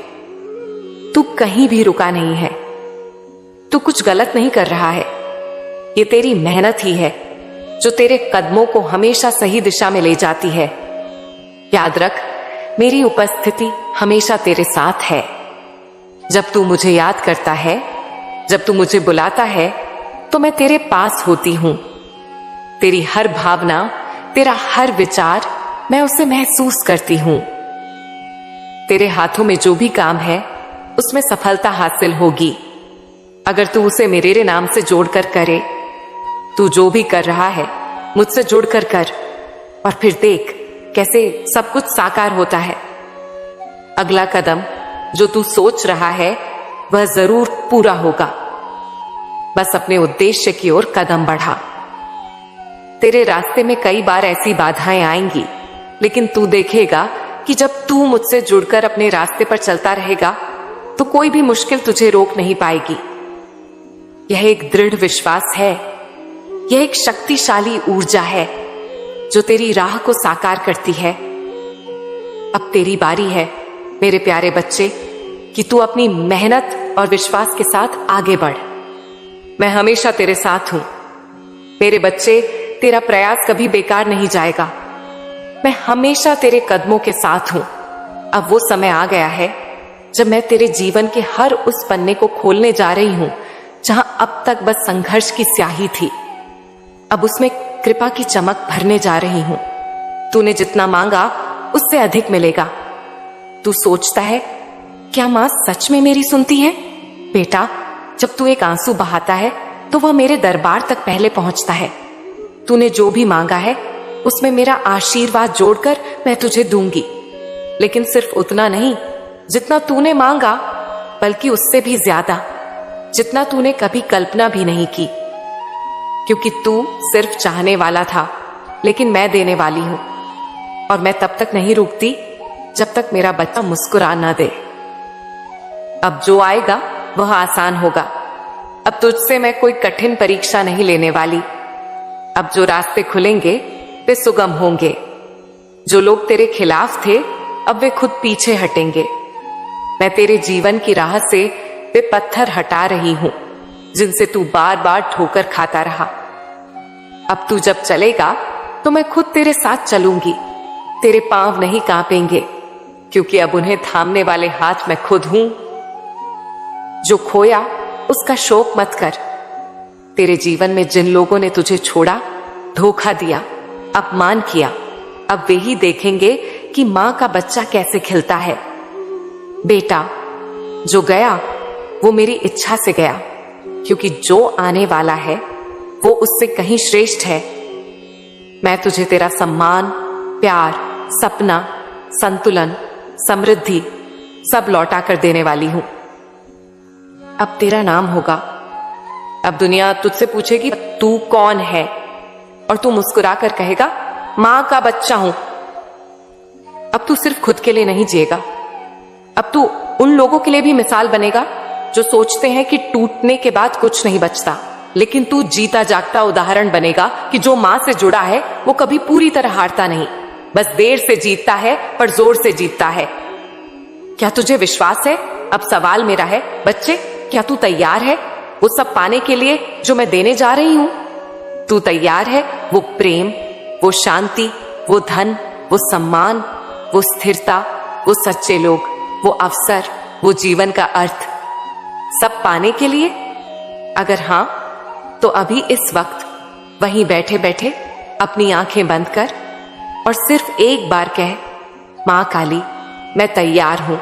तू कहीं भी रुका नहीं है, तू कुछ गलत नहीं कर रहा है। ये तेरी मेहनत ही है जो तेरे कदमों को हमेशा सही दिशा में ले जाती है। याद रख, मेरी उपस्थिति हमेशा तेरे साथ है। जब तू मुझे याद करता है, जब तू मुझे बुलाता है, तो मैं तेरे पास होती हूं। तेरी हर भावना, तेरा हर विचार, मैं उसे महसूस करती हूं। तेरे हाथों में जो भी काम है उसमें सफलता हासिल होगी, अगर तू उसे मेरे नाम से जोड़कर करे। तू जो भी कर रहा है मुझसे जोड़कर कर और फिर देख कैसे सब कुछ साकार होता है। अगला कदम जो तू सोच रहा है वह जरूर पूरा होगा। बस अपने उद्देश्य की ओर कदम बढ़ा। तेरे रास्ते में कई बार ऐसी बाधाएं आएंगी, लेकिन तू देखेगा कि जब तू मुझसे जुड़कर अपने रास्ते पर चलता रहेगा तो कोई भी मुश्किल तुझे रोक नहीं पाएगी। यह एक दृढ़ विश्वास है, यह एक शक्तिशाली ऊर्जा है जो तेरी राह को साकार करती है। अब तेरी बारी है मेरे प्यारे बच्चे कि तू अपनी मेहनत और विश्वास के साथ आगे बढ़। मैं हमेशा तेरे साथ हूं मेरे बच्चे। तेरा प्रयास कभी बेकार नहीं जाएगा। मैं हमेशा तेरे कदमों के साथ हूं। अब वो समय आ गया है जब मैं तेरे जीवन के हर उस पन्ने को खोलने जा रही हूं जहां अब तक बस संघर्ष की स्याही थी। अब उसमें कृपा की चमक भरने जा रही हूं। तूने जितना मांगा उससे अधिक मिलेगा। तू सोचता है क्या माँ सच में मेरी सुनती है? बेटा, जब तू एक आंसू बहाता है तो वह मेरे दरबार तक पहले पहुंचता है। तूने जो भी मांगा है उसमें मेरा आशीर्वाद जोड़कर मैं तुझे दूंगी, लेकिन सिर्फ उतना नहीं जितना तूने मांगा, बल्कि उससे भी ज्यादा, जितना तूने कभी कल्पना भी नहीं की। क्योंकि तू सिर्फ चाहने वाला था, लेकिन मैं देने वाली हूं, और मैं तब तक नहीं रुकती जब तक मेरा बच्चा मुस्कुरा ना दे। अब जो आएगा वह आसान होगा। अब तुझसे मैं कोई कठिन परीक्षा नहीं लेने वाली। अब जो रास्ते खुलेंगे वे सुगम होंगे। जो लोग तेरे खिलाफ थे अब वे खुद पीछे हटेंगे। मैं तेरे जीवन की राह से वे पत्थर हटा रही हूं जिनसे तू बार बार ठोकर खाता रहा। अब तू जब चलेगा तो मैं खुद तेरे साथ चलूंगी। तेरे पांव नहीं कांपेंगे, क्योंकि अब उन्हें थामने वाले हाथ मैं खुद हूं। जो खोया उसका शोक मत कर। तेरे जीवन में जिन लोगों ने तुझे छोड़ा, धोखा दिया, अपमान किया, अब वे ही देखेंगे कि मां का बच्चा कैसे खिलता है। बेटा, जो गया वो मेरी इच्छा से गया, क्योंकि जो आने वाला है वो उससे कहीं श्रेष्ठ है। मैं तुझे तेरा सम्मान, प्यार, सपना, संतुलन, समृद्धि सब लौटा कर देने वाली हूं। अब तेरा नाम होगा। अब दुनिया तुझसे पूछेगी तू कौन है, और तू मुस्कुरा कर कहेगा मां का बच्चा हूं। अब तू सिर्फ खुद के लिए नहीं जिएगा, अब तू उन लोगों के लिए भी मिसाल बनेगा जो सोचते हैं कि टूटने के बाद कुछ नहीं बचता। लेकिन तू जीता जागता उदाहरण बनेगा कि जो मां से जुड़ा है वो कभी पूरी तरह हारता नहीं, बस देर से जीतता है पर जोर से जीतता है। क्या तुझे विश्वास है? अब सवाल मेरा है, बच्चे, क्या तू तैयार है वो सब पाने के लिए जो मैं देने जा रही हूं? तू तैयार है वो प्रेम, वो शांति, वो धन, वो सम्मान, वो स्थिरता, वो सच्चे लोग, वो अवसर, वो जीवन का अर्थ, सब पाने के लिए? अगर हां, तो अभी इस वक्त वहीं बैठे बैठे अपनी आंखें बंद कर और सिर्फ एक बार कह, मां काली, मैं तैयार हूं।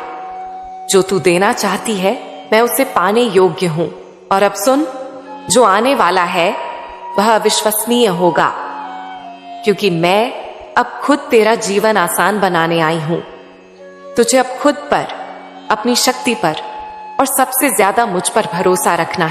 जो तू देना चाहती है मैं उसे पाने योग्य हूं। और अब सुन, जो आने वाला है वह अविश्वसनीय होगा, क्योंकि मैं अब खुद तेरा जीवन आसान बनाने आई हूं। तुझे अब खुद पर, अपनी शक्ति पर और सबसे ज्यादा मुझ पर भरोसा रखना है।